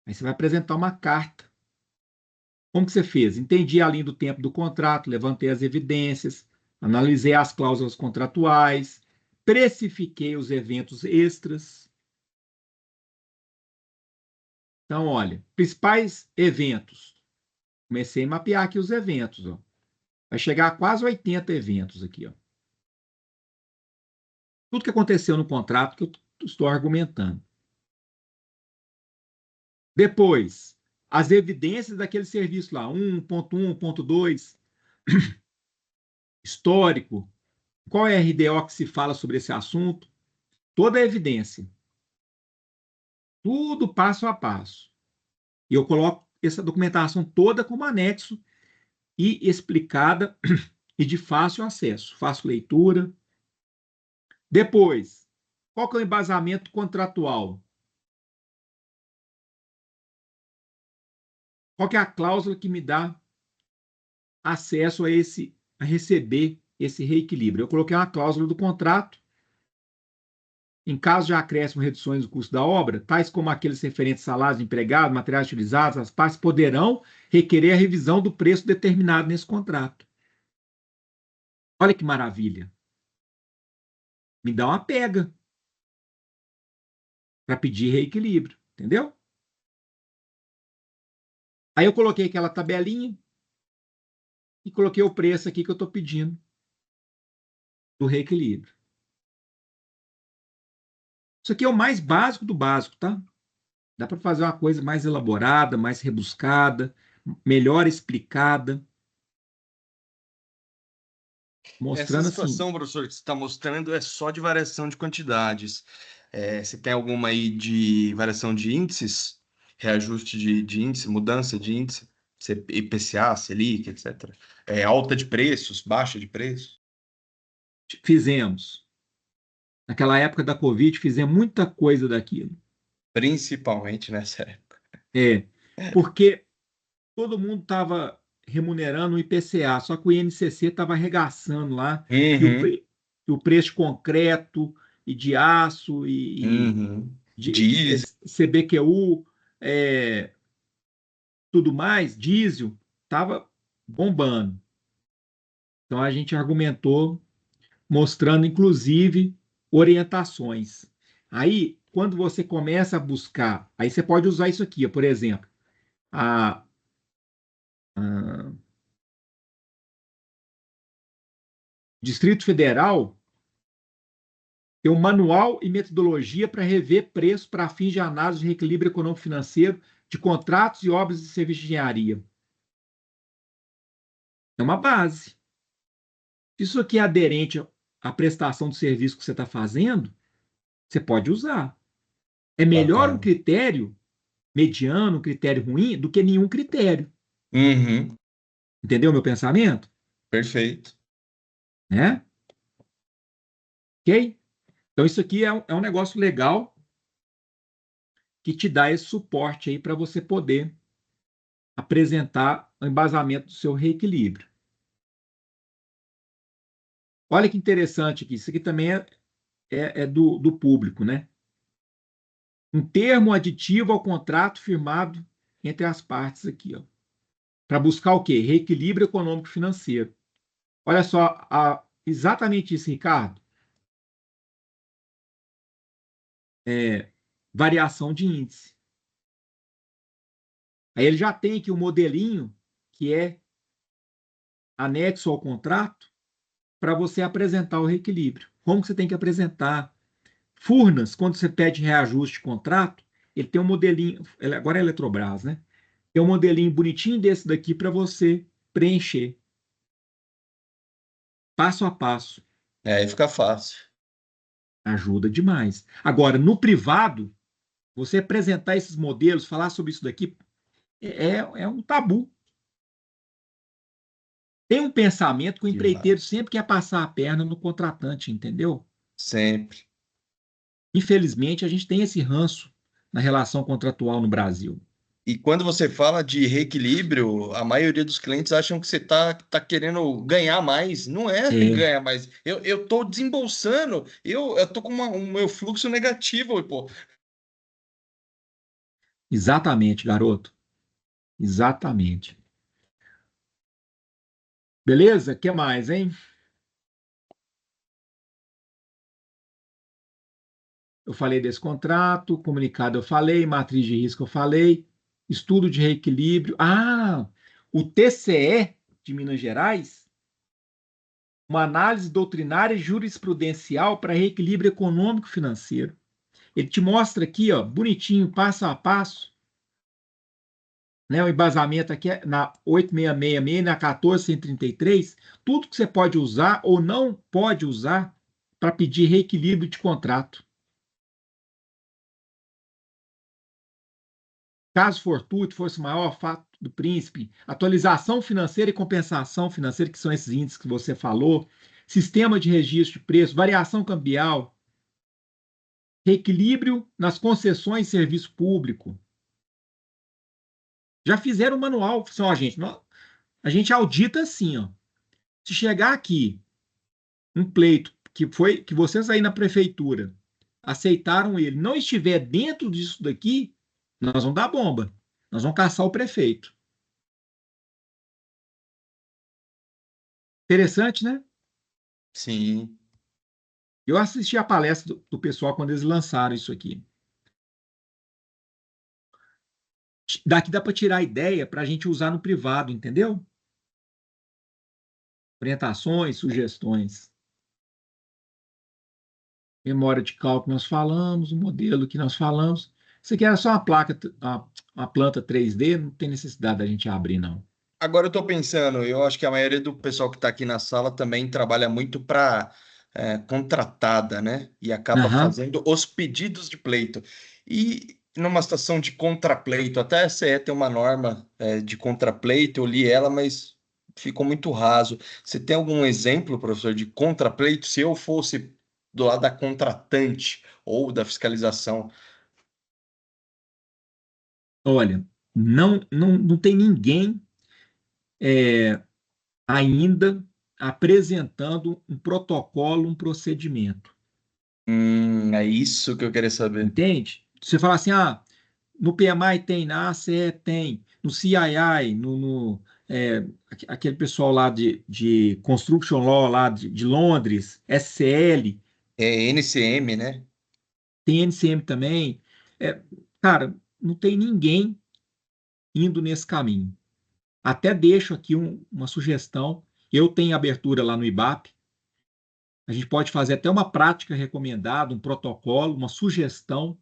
Aí você vai apresentar uma carta. Como que você fez? Entendi a linha do tempo do contrato, levantei as evidências, analisei as cláusulas contratuais, precifiquei os eventos extras. Então, olha, principais eventos. Comecei a mapear aqui os eventos, ó. Vai chegar a quase 80 eventos aqui, ó. Tudo que aconteceu no contrato que eu estou argumentando. Depois, as evidências daquele serviço lá, 1.1, 1.2, histórico, qual é a RDO que se fala sobre esse assunto, toda a evidência. Tudo passo a passo. E eu coloco essa documentação toda como anexo e explicada e de fácil acesso. Faço leitura. Depois, Qual que é o embasamento contratual? Qual que é a cláusula que me dá acesso a receber esse reequilíbrio? Eu coloquei uma cláusula do contrato. Em caso de acréscimo ou reduções do custo da obra, tais como aqueles referentes a salários de empregado, materiais utilizados, as partes poderão requerer a revisão do preço determinado nesse contrato. Olha que maravilha. Me dá uma pega para pedir reequilíbrio, entendeu? Aí eu coloquei aquela tabelinha e coloquei o preço aqui que eu estou pedindo do reequilíbrio. Isso aqui é o mais básico do básico, tá? Dá para fazer uma coisa mais elaborada, mais rebuscada, melhor explicada. Essa Mostrando assim. situação, professor, que você está mostrando é só de variação de quantidades. Você tem alguma aí de variação de índices? Reajuste de índice, mudança de índice? IPCA, Selic, etc. Alta de preços, baixa de preços? Fizemos. Naquela época da Covid, fizemos muita coisa daquilo. Principalmente nessa época. Porque todo mundo estava remunerando o IPCA, só que o INCC estava arregaçando lá, e o preço de concreto, e de aço, de CBQU, tudo mais, diesel, estava bombando. Então a gente argumentou, mostrando inclusive orientações. Aí, quando você começa a buscar, aí você pode usar isso aqui, por exemplo, Distrito Federal tem um manual e metodologia para rever preços para fins de análise de reequilíbrio econômico-financeiro de contratos e obras de serviço de engenharia. É uma base. Isso aqui é aderente à prestação do serviço que você está fazendo, você pode usar. É melhor um critério mediano, um critério ruim, do que nenhum critério. Entendeu meu pensamento? Perfeito. Né? Ok? Então, isso aqui é um negócio legal que te dá esse suporte aí para você poder apresentar o embasamento do seu reequilíbrio. Olha que interessante aqui. Isso aqui também é do público, né? Um termo aditivo ao contrato firmado entre as partes aqui, ó. Para buscar o quê? Reequilíbrio econômico-financeiro. Olha só, exatamente isso, Ricardo. Variação de índice. Aí ele já tem aqui o modelinho que é anexo ao contrato para você apresentar o reequilíbrio. Como que você tem que apresentar? Furnas, quando você pede reajuste de contrato, ele tem um modelinho, agora é Eletrobras, né? Tem um modelinho bonitinho desse daqui para você preencher. Passo a passo. Aí fica fácil. Ajuda demais. Agora, no privado, você apresentar esses modelos, falar sobre isso daqui, é um tabu. Tem um pensamento que o empreiteiro sempre quer passar a perna no contratante, entendeu? Sempre. Infelizmente, a gente tem esse ranço na relação contratual no Brasil. E quando você fala de reequilíbrio, a maioria dos clientes acham que você tá querendo ganhar mais. Não é ganhar mais. Eu estou desembolsando, eu estou com um meu fluxo negativo, pô. Exatamente, garoto. Exatamente. Beleza? O que mais, hein? Eu falei desse contrato, comunicado eu falei, matriz de risco eu falei, estudo de reequilíbrio. O TCE de Minas Gerais, uma análise doutrinária e jurisprudencial para reequilíbrio econômico financeiro. Ele te mostra aqui, ó, bonitinho, passo a passo, né? O embasamento aqui é na 8666, na 1433, tudo que você pode usar ou não pode usar para pedir reequilíbrio de contrato. Caso fortuito fosse maior fato do príncipe, atualização financeira e compensação financeira, que são esses índices que você falou, sistema de registro de preço, variação cambial, Reequilíbrio nas concessões de serviço público. Já fizeram o manual. Assim, ó, gente, a gente audita assim, ó. Se chegar aqui um pleito que vocês aí na prefeitura aceitaram ele, não estiver dentro disso daqui, nós vamos dar bomba. Nós vamos caçar o prefeito. Interessante, né? Sim. Eu assisti a palestra do pessoal quando eles lançaram isso aqui. Daqui dá para tirar ideia para a gente usar no privado, entendeu? Orientações, sugestões. Memória de cálculo nós falamos, o modelo que nós falamos. Isso aqui era só uma planta 3D, não tem necessidade da gente abrir, não. Agora eu estou pensando, eu acho que a maioria do pessoal que está aqui na sala também trabalha muito para contratada, né? E acaba fazendo os pedidos de pleito. E numa situação de contrapleito, até a CE tem uma norma de contrapleito, eu li ela, mas ficou muito raso. Você tem algum exemplo, professor, de contrapleito? Se eu fosse do lado da contratante ou da fiscalização? Olha, não tem ninguém ainda apresentando um protocolo, um procedimento. É isso que eu queria saber. Entende? Você fala assim, no PMI tem, na ACE tem, no CII, aquele pessoal lá de Construction Law lá de Londres, SCL. É NCM, né? Tem NCM também. Cara, não tem ninguém indo nesse caminho. Até deixo aqui uma sugestão. Eu tenho abertura lá no IBAP. A gente pode fazer até uma prática recomendada, um protocolo, uma sugestão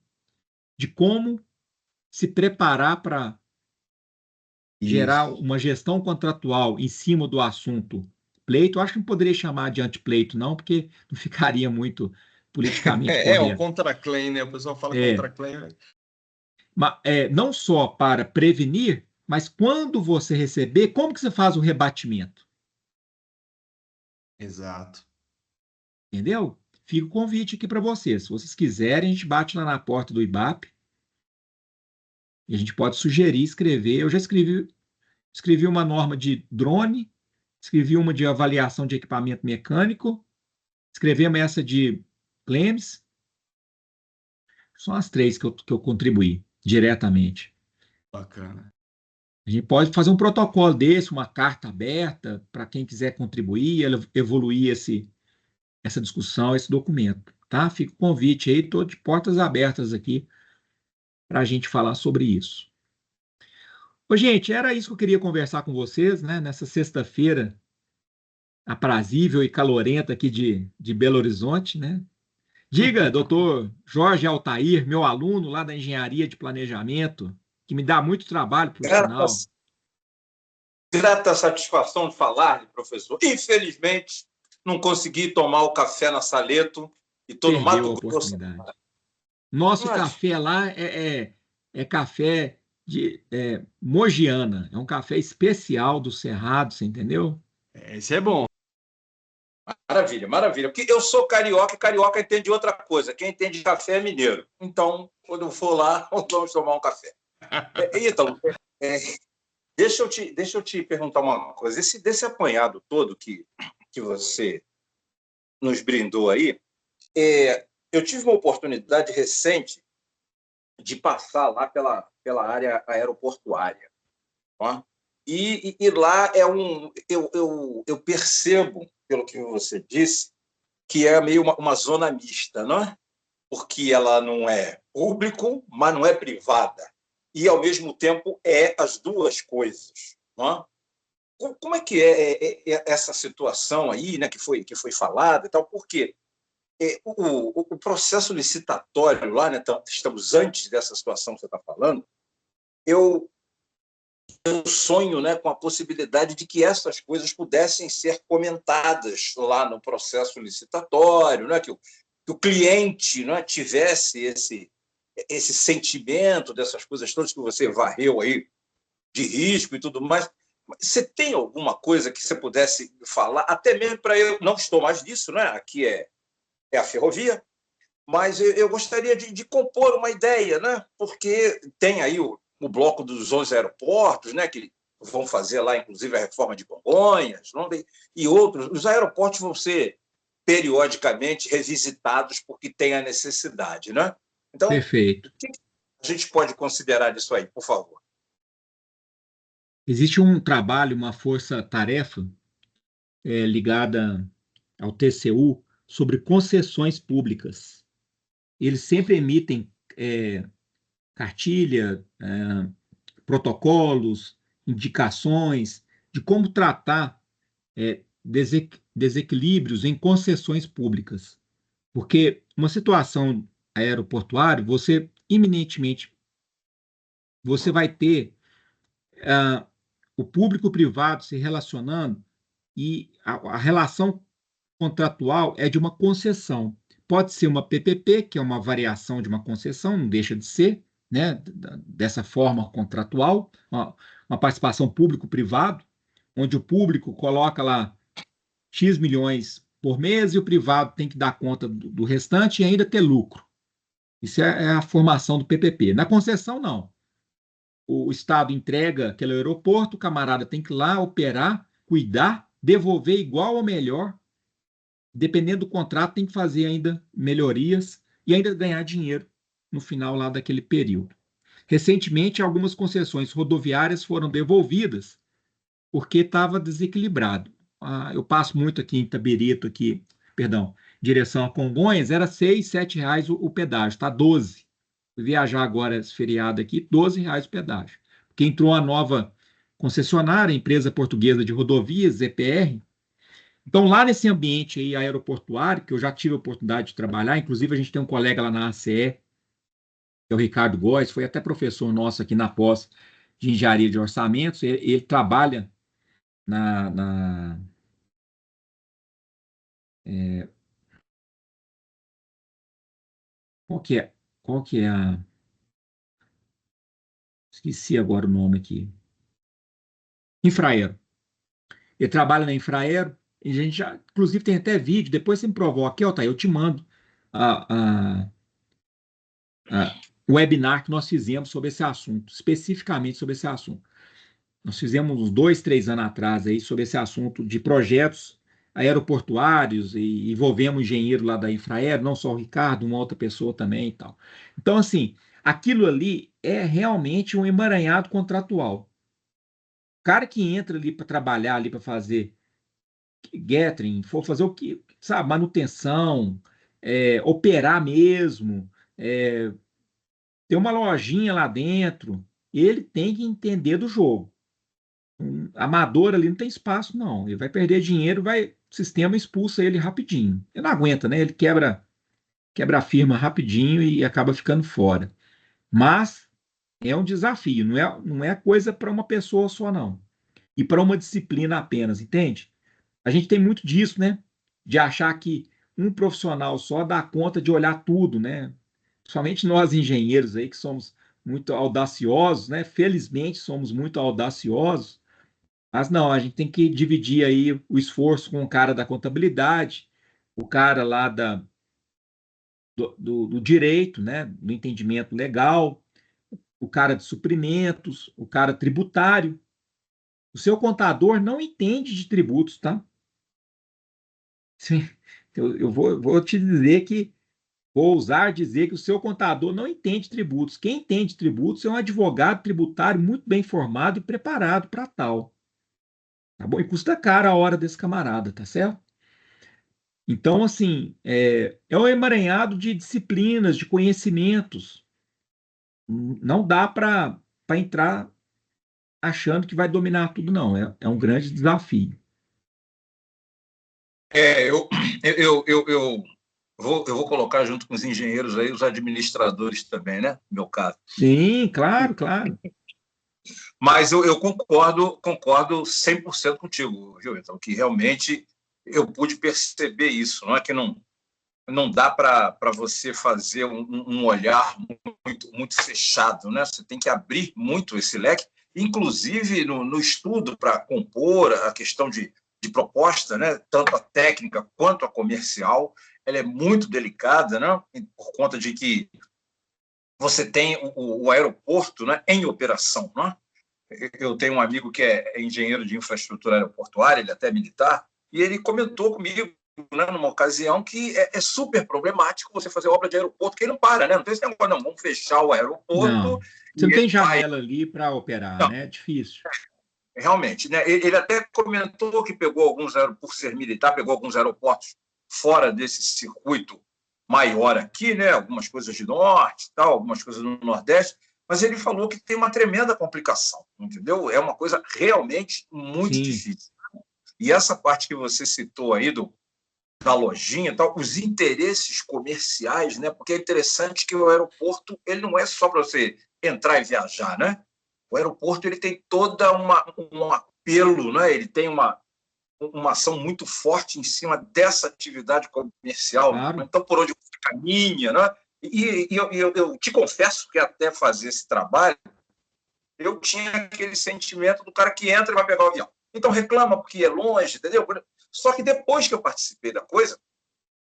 de como se preparar para gerar uma gestão contratual em cima do assunto pleito. Eu acho que não poderia chamar de antipleito, não, porque não ficaria muito politicamente correto. O contra-claim, né? O pessoal fala contra-claim. Né? Mas, não só para prevenir, mas quando você receber, como que você faz o rebatimento? Exato. Entendeu? Fica o convite aqui para vocês. Se vocês quiserem, a gente bate lá na porta do IBAP e a gente pode sugerir, escrever. Eu já escrevi uma norma de drone, escrevi uma de avaliação de equipamento mecânico, escrevemos essa de claims. São as 3 que eu contribuí diretamente. Bacana. A gente pode fazer um protocolo desse, uma carta aberta para quem quiser contribuir, evoluir essa discussão, esse documento. Tá? Fica o convite aí, estou de portas abertas aqui para a gente falar sobre isso. Ô, gente, era isso que eu queria conversar com vocês, né? Nessa sexta-feira aprazível e calorenta aqui de Belo Horizonte, né? Diga, doutor Jorge Altair, meu aluno lá da Engenharia de Planejamento, que me dá muito trabalho, por sinal. Grata satisfação de falar, professor. Infelizmente, não consegui tomar o café na Saleto e estou no Mato Grosso. Nosso café lá é café de Mogiana, é um café especial do Cerrado, você entendeu? Esse é bom. Maravilha, maravilha. Porque eu sou carioca e carioca entende outra coisa. Quem entende café é mineiro. Então, quando eu for lá, vamos tomar um café. Então, deixa eu te perguntar uma coisa. Desse apanhado todo que você nos brindou aí, eu tive uma oportunidade recente de passar lá pela área aeroportuária. Ó, e lá eu percebo, pelo que você disse, que é meio uma zona mista, não é? Porque ela não é público, mas não é privada. E, ao mesmo tempo, é as duas coisas. Não é? Como é que é essa situação aí, né, que foi falada e tal? Porque o processo licitatório lá, né, estamos antes dessa situação que você está falando, eu sonho, né, com a possibilidade de que essas coisas pudessem ser comentadas lá no processo licitatório, né, que o cliente, né, tivesse esse sentimento dessas coisas todas que você varreu aí, de risco e tudo mais. Você tem alguma coisa que você pudesse falar, até mesmo para eu, não estou mais nisso, né? Aqui é a ferrovia, Mas eu gostaria de compor uma ideia, né? Porque tem aí o bloco dos 11 aeroportos, né? Que vão fazer lá, inclusive, a reforma de Congonhas, e outros. Os aeroportos vão ser periodicamente revisitados porque tem a necessidade, né? Então, Perfeito. o que a gente pode considerar disso aí, por favor? Existe um trabalho, uma força-tarefa ligada ao TCU sobre concessões públicas. Eles sempre emitem cartilha, protocolos, indicações de como tratar desequilíbrios em concessões públicas. Porque uma situação aeroportuária, você iminentemente você vai ter o público e o privado se relacionando e a relação contratual é de uma concessão. Pode ser uma PPP, que é uma variação de uma concessão, não deixa de ser, né, dessa forma contratual, uma participação público-privado, onde o público coloca lá X milhões por mês e o privado tem que dar conta do restante e ainda ter lucro. Isso é a formação do PPP. Na concessão, não. O Estado entrega aquele aeroporto, o camarada tem que ir lá operar, cuidar, devolver igual ou melhor. Dependendo do contrato, tem que fazer ainda melhorias e ainda ganhar dinheiro no final lá daquele período. Recentemente, algumas concessões rodoviárias foram devolvidas porque estava desequilibrado. Eu passo muito aqui em Itabirito, direção a Congonhas, era R$6, R$7 o pedágio, está 12. Fui viajar agora esse feriado aqui, R$12 o pedágio. Porque entrou a nova concessionária, empresa portuguesa de rodovias, ZPR. Então, lá nesse ambiente aí aeroportuário, que eu já tive a oportunidade de trabalhar, inclusive a gente tem um colega lá na ACE, que é o Ricardo Góes, foi até professor nosso aqui na pós de engenharia de orçamentos, ele trabalha qual que é esqueci agora o nome aqui. Infraero. Ele trabalha na Infraero, e a gente já, inclusive tem até vídeo, depois você me provoca aqui, tá, eu te mando o webinar que nós fizemos sobre esse assunto, especificamente sobre esse assunto. Nós fizemos uns 2, 3 anos atrás aí sobre esse assunto de projetos aeroportuários e envolvemos engenheiro lá da Infraero, não só o Ricardo, uma outra pessoa também e tal. Então, assim, aquilo ali é realmente um emaranhado contratual. O cara que entra ali para trabalhar, ali para fazer gathering, for fazer o que, sabe, manutenção, operar mesmo, ter uma lojinha lá dentro, ele tem que entender do jogo. Um amador ali não tem espaço, não. Ele vai perder dinheiro, o sistema expulsa ele rapidinho. Ele não aguenta, né? Ele quebra a firma rapidinho e acaba ficando fora. Mas é um desafio, não é coisa para uma pessoa só, não. E para uma disciplina apenas, entende? A gente tem muito disso, né? De achar que um profissional só dá conta de olhar tudo, né? Somente nós engenheiros aí que somos muito audaciosos, né? Felizmente somos muito audaciosos, mas não, a gente tem que dividir aí o esforço com o cara da contabilidade, o cara lá do direito, né? Do entendimento legal, o cara de suprimentos, o cara tributário. O seu contador não entende de tributos, tá? Sim, eu vou te dizer que vou ousar dizer que o seu contador não entende tributos. Quem entende tributos é um advogado tributário muito bem formado e preparado para tal. Tá bom? E custa caro a hora desse camarada, tá certo? Então, assim, é um emaranhado de disciplinas, de conhecimentos. Não dá para entrar achando que vai dominar tudo, não. É um grande desafio. Eu vou colocar junto com os engenheiros aí os administradores também, né? No meu caso. Sim, claro, claro. Mas eu concordo 100% contigo, Gilberto, que realmente eu pude perceber isso. Não é que não dá para você fazer um olhar muito fechado, né? Você tem que abrir muito esse leque, inclusive no estudo para compor a questão de proposta, né? Tanto a técnica quanto a comercial. ela é muito delicada, né? Por conta de que você tem o aeroporto, né, em operação, né? Eu tenho um amigo que é engenheiro de infraestrutura aeroportuária, ele é até militar, e ele comentou comigo, né, numa ocasião, que é super problemático você fazer obra de aeroporto, que ele não para, né? Não tem esse negócio, não, vamos fechar o aeroporto. Não, você não tem janela ali para operar, não, né? É difícil. Realmente, né? Ele até comentou que pegou alguns aeroportos, por ser militar, pegou alguns aeroportos fora desse circuito maior aqui, né? Algumas coisas de norte, tal, algumas coisas no nordeste, mas ele falou que tem uma tremenda complicação, entendeu? É uma coisa realmente muito difícil. E essa parte que você citou aí da lojinha, tal, os interesses comerciais, né? Porque é interessante que o aeroporto ele não é só para você entrar e viajar, né? O aeroporto ele tem toda um apelo, né? Ele tem uma ação muito forte em cima dessa atividade comercial. Claro. Então, por onde você caminha, né? E eu te confesso que até fazer esse trabalho, eu tinha aquele sentimento do cara que entra e vai pegar o avião. Então, reclama porque é longe, entendeu? Só que depois que eu participei da coisa,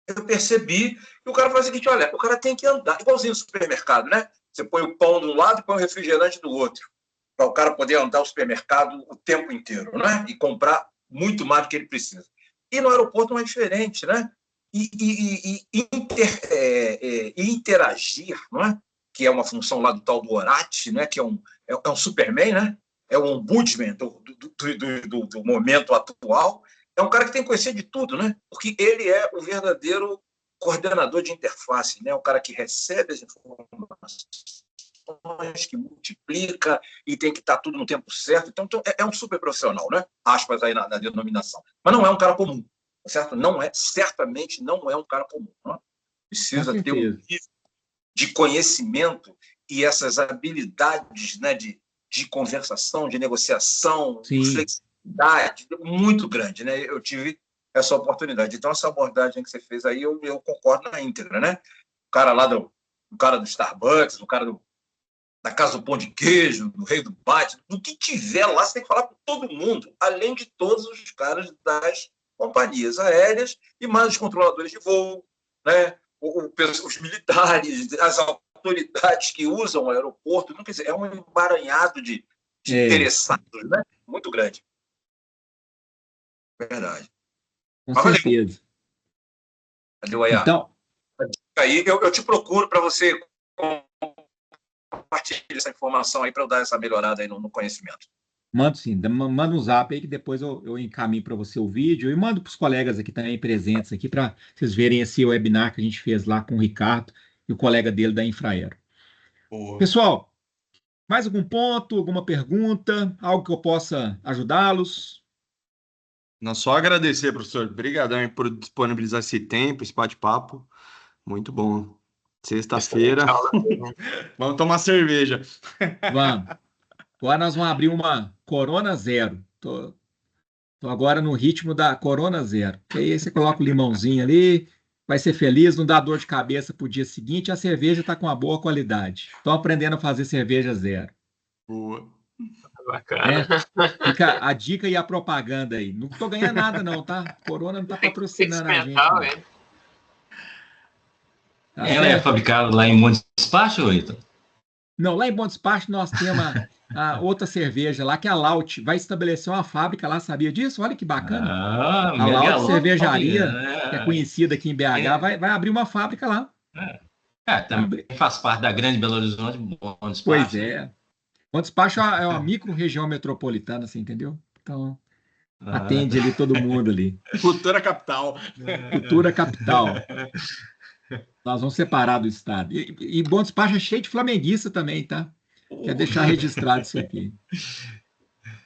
eu percebi que o cara faz o seguinte, olha, o cara tem que andar, igualzinho no supermercado, né? Você põe o pão de um lado e põe o refrigerante do outro, para o cara poder andar o supermercado o tempo inteiro, né? E comprar muito mais do que ele precisa. E no aeroporto não é diferente, né? E interagir, não é? Que é uma função lá do tal do Horácio, né? Que é um Superman, né? É um ombudsman do momento atual. É um cara que tem que conhecer de tudo, né? Porque ele é o verdadeiro coordenador de interface, né? O cara que recebe as informações, que multiplica e tem que estar tudo no tempo certo. Então é um super profissional, né? Aspas aí na denominação. Mas não é um cara comum, certo? Certamente não é um cara comum. Né? Precisa ter um nível de conhecimento e essas habilidades, né, de conversação, de negociação, de flexibilidade muito grande, né? Eu tive essa oportunidade. Então, essa abordagem que você fez aí, eu concordo na íntegra, né? O cara lá o cara do Starbucks, o cara da Casa do Pão de Queijo, do Rei do Bate, do que tiver lá, você tem que falar com todo mundo, além de todos os caras das companhias aéreas e mais os controladores de voo, né? Os militares, as autoridades que usam o aeroporto. Não, quer dizer, é um emaranhado de interessados, né? Muito grande. Verdade. Com certeza. Valeu, Ayá. Então, aí eu te procuro para você compartilhar essa informação aí para eu dar essa melhorada aí no conhecimento. Mando sim, manda um zap aí que depois eu encaminho para você o vídeo e mando para os colegas aqui também presentes aqui para vocês verem esse webinar que a gente fez lá com o Ricardo e o colega dele da Infraero. Boa. Pessoal, mais algum ponto, alguma pergunta, algo que eu possa ajudá-los? Não, só agradecer, professor. Obrigadão por disponibilizar esse tempo, esse bate-papo. Muito bom. Sexta-feira. Vamos tomar cerveja. Vamos. Agora nós vamos abrir uma Corona Zero. Tô agora no ritmo da Corona Zero. E aí você coloca o limãozinho ali, vai ser feliz, não dá dor de cabeça pro dia seguinte, a cerveja está com uma boa qualidade. Estou aprendendo a fazer cerveja zero. Boa. Bacana. Fica a dica e a propaganda aí. Não estou ganhando nada não, tá? Corona não está patrocinando a gente. Tá ela é fabricada lá em Montes Despacho, Ítalo? Não, lá em Bom Despacho nós temos a outra cerveja lá, que é a Laut. Vai estabelecer uma fábrica lá, sabia disso? Olha que bacana. A Laut Cervejaria, que é conhecida aqui em BH, vai abrir uma fábrica lá. Também faz parte da grande Belo Horizonte, Bom Despacho. Pois é. Bom Despacho é uma micro-região metropolitana, você entendeu? Então, atende ali todo mundo ali. Futura capital. Futura capital. Nós vamos separar do estado. E Bom Despacho é cheio de flamenguista também, tá? Quer deixar registrado isso aqui.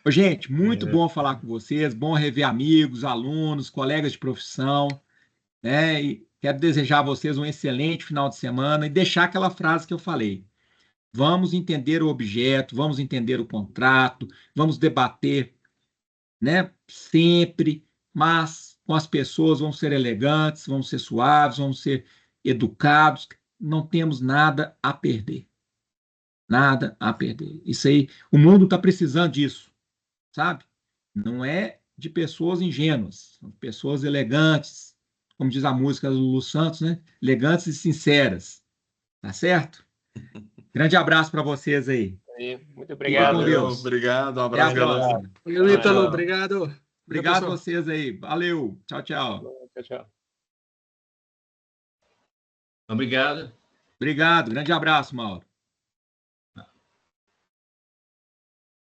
Ô, gente, muito bom falar com vocês, bom rever amigos, alunos, colegas de profissão, né? E quero desejar a vocês um excelente final de semana e deixar aquela frase que eu falei. Vamos entender o objeto, vamos entender o contrato, vamos debater, né? Sempre, mas com as pessoas vamos ser elegantes, vamos ser suaves, vamos ser educados, não temos nada a perder. Nada a perder. Isso aí, o mundo está precisando disso, sabe? Não é de pessoas ingênuas, são pessoas elegantes, como diz a música do Lulu Santos, né? Elegantes e sinceras. Tá certo? Grande abraço para vocês aí. Muito obrigado. Com Deus. Obrigado, um Até a abraço, galera. próxima. Valeu, Ítalo. Obrigado. Obrigado a vocês aí. Valeu. Tchau, tchau. Tchau. Obrigado. Obrigado. Grande abraço, Mauro.